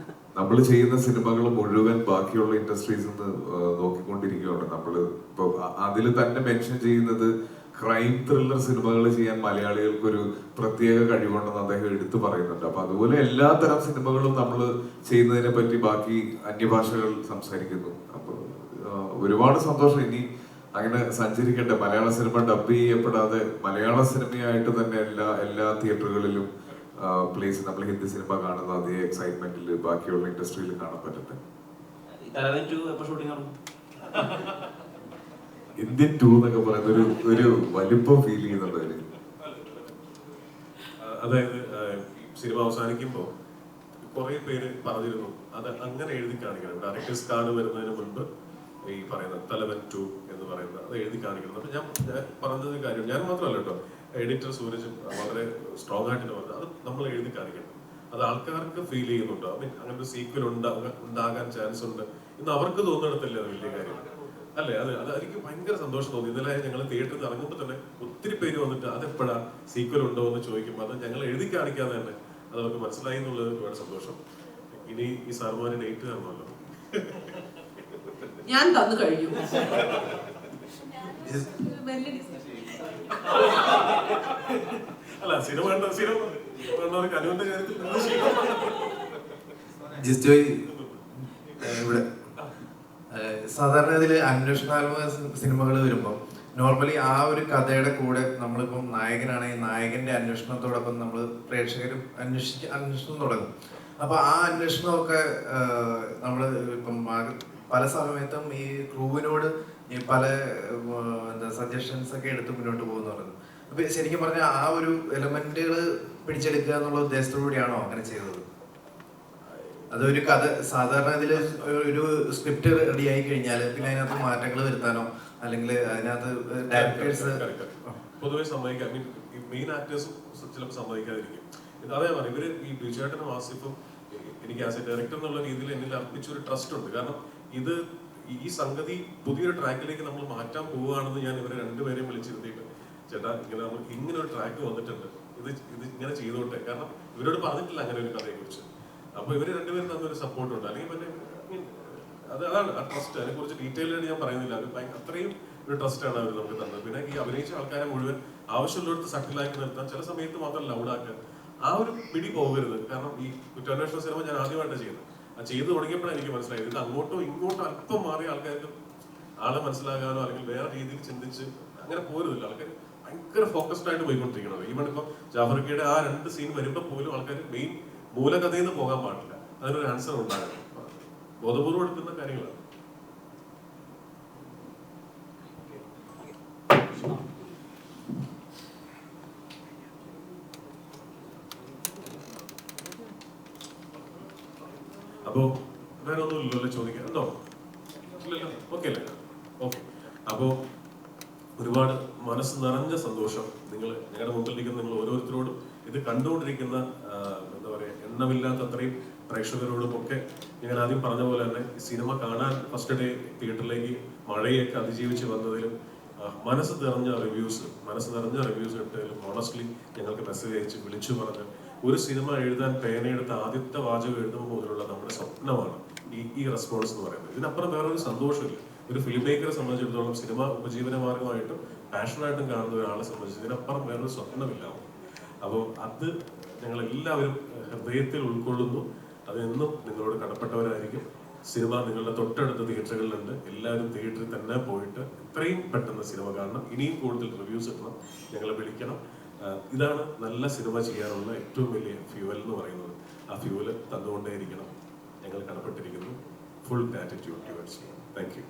നമ്മൾ ചെയ്യുന്ന സിനിമകൾ മുഴുവൻ ബാക്കിയുള്ള ഇൻഡസ്ട്രീസിൽ നിന്ന് നോക്കിക്കൊണ്ടിരിക്കുകയാണ്. നമ്മൾ ഇപ്പൊ അതിൽ തന്നെ മെൻഷൻ ചെയ്യുന്നത് ക്രൈം ത്രില്ലർ സിനിമകൾ ചെയ്യാൻ മലയാളികൾക്കൊരു പ്രത്യേക കഴിവുണ്ടെന്ന് അദ്ദേഹം എടുത്തു പറയുന്നുണ്ട്. അപ്പൊ അതുപോലെ എല്ലാ തരം സിനിമകളും നമ്മൾ ചെയ്യുന്നതിനെ പറ്റി ബാക്കി അന്യഭാഷകൾ സംസാരിക്കുന്നു. അപ്പൊ ഒരുപാട് സന്തോഷം. ഇനി അങ്ങനെ സഞ്ചരിക്കട്ടെ. മലയാള സിനിമ ഡബ് ചെയ്യപ്പെടാതെ മലയാള സിനിമയായിട്ട് തന്നെ എല്ലാ തിയേറ്ററുകളിലും പ്ലേസ് നമ്മൾ ഹിന്ദി സിനിമ കാണുന്ന അതേ എക്സൈറ്റ്മെന്റിൽ ബാക്കിയുള്ള ഇൻഡസ്ട്രിയിൽ കാണാൻ പറ്റട്ടെ. ഇന്ത്യൻ 2 എന്നൊക്കെ പറയുന്ന ഒരു വലിപ്പം ഫീൽ ചെയ്യുന്നുണ്ട് അതിന്. അതായത് സിനിമ അവസാനിക്കുമ്പോൾ കുറെ പേര് പറഞ്ഞിരുന്നു അത് അങ്ങനെ എഴുതി കാണിക്കണം. ഡയറക്ടേഴ്സ് കാർഡ് വരുന്നതിന് മുൻപ് ഈ പറയുന്ന തലവൻ 2 എന്ന് പറയുന്ന അത് എഴുതി കാണിക്കണം. അപ്പൊ ഞാൻ പറഞ്ഞതിന് കാര്യം ഞാൻ മാത്രമല്ല കേട്ടോ, എഡിറ്റർ സൂരജും വളരെ സ്ട്രോങ് ആയിട്ട് പറഞ്ഞത് അത് നമ്മൾ എഴുതി കാണിക്കണം. അത് ആൾക്കാർക്ക് ഫീൽ ചെയ്യുന്നുണ്ടോ, ഐ മീൻ അങ്ങനെ ഒരു സീക്വൽ ഉണ്ടാകാൻ ചാൻസ് ഉണ്ട് എന്ന് അവർക്ക് തോന്നിടത്തില്ല. അത് വലിയ കാര്യം അല്ലേ? അത് എനിക്ക് ഭയങ്കര സന്തോഷം തോന്നി. ഇന്നലെ ഞങ്ങൾ തിയേറ്ററിൽ ഇറങ്ങുമ്പോൾ തന്നെ ഒത്തിരി പേര് വന്നിട്ട് അതെപ്പോഴാ സീക്വൽ ഉണ്ടോ എന്ന് ചോദിക്കുമ്പോൾ അത് ഞങ്ങൾ എഴുതി കാണിക്കാതെ തന്നെ അത് അവർക്ക് മനസ്സിലായി എന്നുള്ളത് ഒരുപാട് സന്തോഷം. ഇനി ഈ സാർമാര് ഡേറ്റ് തരണമല്ലോ. ഞാൻ തന്നു കഴിഞ്ഞു. അല്ല സിനിമ കണ്ട അനുവിന്റെ കാര്യത്തിൽ ജിസ്റ്റോയ് ഇവിടെ സാധാരണ ഇതിൽ അന്വേഷണാത്മക സിനിമകൾ വരുമ്പോൾ നോർമലി ആ ഒരു കഥയുടെ കൂടെ നമ്മളിപ്പം നായകനാണെങ്കിൽ നായകന്റെ അന്വേഷണത്തോടൊപ്പം നമ്മൾ പ്രേക്ഷകരും അന്വേഷണം തുടങ്ങും. അപ്പൊ ആ അന്വേഷണമൊക്കെ നമ്മൾ ഇപ്പം പല സമയത്തും ഈ ക്രൂവിനോട് ഈ പല സജഷൻസ് ഒക്കെ എടുത്ത് മുന്നോട്ട് പോകുന്നു പറയുന്നത്. അപ്പൊ ശരിക്കും പറഞ്ഞാൽ ആ ഒരു എലമെന്റുകൾ പിടിച്ചെടുക്കുക എന്നുള്ള ഉദ്ദേശത്തോടുകൂടിയാണോ അങ്ങനെ ചെയ്തത്? അതൊരു കഥ സാധാരണ ഇതില് ഒരു സ്ക്രിപ്റ്റ് റെഡി ആയി കഴിഞ്ഞാൽ പിന്നെ അതിനകത്ത് മാറ്റങ്ങൾ വരുത്താനോ അല്ലെങ്കിൽ അതിനകത്ത് ഡയറക്ടേഴ്സ് പൊതുവെ സമ്മതിക്കാം. മെയിൻ ആക്ടേഴ്സും ചിലപ്പോൾ സമ്മതിക്കാതിരിക്കും. അതേ പറഞ്ഞു ഇവര് ഈ ബിജുചേട്ടനും ആസിഫും എനിക്ക് ആസ് എ ഡയറക്ടർ എന്നുള്ള രീതിയിൽ എന്നിൽ അർപ്പിച്ച ഒരു ട്രസ്റ്റ് ഉണ്ട്. കാരണം ഇത് ഈ സംഗതി പുതിയൊരു ട്രാക്കിലേക്ക് നമ്മൾ മാറ്റാൻ പോവുകയാണെന്ന് ഞാൻ ഇവരെ രണ്ടുപേരെയും വിളിച്ചിരുത്തിയിട്ട് ചേട്ടാ ഇങ്ങനെ ഒരു ട്രാക്ക് വന്നിട്ടുണ്ട്, ഇത് ഇങ്ങനെ ചെയ്തോട്ടെ. കാരണം ഇവരോട് പറഞ്ഞിട്ടില്ല അങ്ങനെ ഒരു കഥയെ കുറിച്ച്. അപ്പൊ ഇവര് രണ്ടുപേരും തന്നൊരു സപ്പോർട്ടുണ്ട്. അല്ലെങ്കിൽ പിന്നെ അതാണ് ആ ട്രസ്റ്റ്. അതിനെ കുറിച്ച് ഡീറ്റെയിൽ ആയിട്ട് ഞാൻ പറയുന്നില്ല. അത് അത്രയും ഒരു ട്രസ്റ്റാണ് അവർ നമുക്ക് തന്നത്. പിന്നെ ഈ അഭിനയിച്ച ആൾക്കാരെ മുഴുവൻ ആവശ്യമുള്ളിടത്ത് സട്ടിലാക്കി നിർത്താൻ ചില സമയത്ത് മാത്രം ലൗഡാക്കുക ആ ഒരു പിടി പോകരുത്. കാരണം ഈ കുറ്റാന്വേഷണ സിനിമ ഞാൻ ആദ്യമായിട്ടാണ് ചെയ്യുന്നത്. അത് ചെയ്തു തുടങ്ങിയപ്പോഴാണ് എനിക്ക് മനസ്സിലായത് ഇത് അങ്ങോട്ടോ ഇങ്ങോട്ടോ അല്പം മാറിയ ആൾക്കാർക്ക് ആളെ മനസ്സിലാകാനോ അല്ലെങ്കിൽ വേറെ രീതിയിൽ ചിന്തിച്ച് അങ്ങനെ പോരുന്നില്ല. ആൾക്കാർ ഭയങ്കര ഫോക്കസ്ഡ് ആയിട്ട് പോയിക്കൊണ്ടിരിക്കുന്നത്. ഈവൺ ഇപ്പൊ ജാഫർക്കയുടെ ആ 2 സീൻ വരുമ്പോൾ പോലും ആൾക്കാർ മെയിൻ മൂലകഥയിൽ നിന്ന് പോകാൻ പാടില്ല. അതിനൊരു ആൻസർ ഉണ്ടാകണം. ബോധപൂർവ്വം എടുക്കുന്ന കാര്യങ്ങളാണ്. അപ്പോ വേറെ ഒന്നുമില്ലല്ലോ ചോദിക്കാൻ? ഉണ്ടോ? ഇല്ലല്ലോ. ഓക്കെ അല്ലേ? ഓക്കെ. അപ്പോ ഒരുപാട് മനസ്സ് നിറഞ്ഞ സന്തോഷം. ഞങ്ങളുടെ മുമ്പിലിരിക്കുന്ന നിങ്ങൾ ഓരോരുത്തരോടും ഇത് കണ്ടുകൊണ്ടിരിക്കുന്ന എന്താ പറയുക എണ്ണമില്ലാത്ത അത്രയും പ്രേക്ഷകരോടും ഒക്കെ ഞാൻ ആദ്യം പറഞ്ഞ പോലെ തന്നെ ഈ സിനിമ കാണാൻ ഫസ്റ്റ് ഡേ തിയേറ്ററിലേക്ക് മഴയൊക്കെ അതിജീവിച്ച് വന്നതിലും മനസ്സ് നിറഞ്ഞ റിവ്യൂസ് ഇട്ടതിലും ഓണസ്റ്റ്ലി ഞങ്ങൾക്ക് മെസ്സേജ് അയച്ച് വിളിച്ചു പറഞ്ഞ് ഒരു സിനിമ എഴുതാൻ പേനയെടുത്ത ആദ്യത്തെ വാചകം എഴുതുമ്പോൾ മുതലുള്ള നമ്മുടെ സ്വപ്നമാണ് ഈ റെസ്പോൺസ് എന്ന് പറയുന്നത്. ഇതിനപ്പുറം വേറൊരു സന്തോഷമില്ല. ഒരു ഫിലിം മേക്കറെ സംബന്ധിച്ചിടത്തോളം സിനിമ ഉപജീവന മാർഗമായിട്ടും പാഷനായിട്ടും കാണുന്ന ഒരാളെ സംബന്ധിച്ച് ഇതിനപ്പുറം വേറൊരു സ്വപ്നമില്ല. അപ്പോൾ അത് ഞങ്ങളെല്ലാവരും ഹൃദയത്തിൽ ഉൾക്കൊള്ളുന്നു. അതെന്നും നിങ്ങളോട് കടപ്പെട്ടവരായിരിക്കും. സിനിമ നിങ്ങളുടെ തൊട്ടടുത്ത തിയേറ്ററുകളിലുണ്ട്. എല്ലാവരും തിയേറ്ററിൽ തന്നെ പോയിട്ട് എത്രയും പെട്ടെന്ന് സിനിമ കാണണം. ഇനിയും കൂടുതൽ റിവ്യൂസ് ഇടണം, ഞങ്ങളെ വിളിക്കണം. ഇതാണ് നല്ല സിനിമ ചെയ്യാനുള്ള ഏറ്റവും വലിയ ഫ്യൂവൽ എന്ന് പറയുന്നത്. ആ ഫ്യൂവൽ തന്നുകൊണ്ടേയിരിക്കണം. ഞങ്ങൾ കടപ്പെട്ടിരിക്കുന്നു. Full gratitude towards U. Thank you.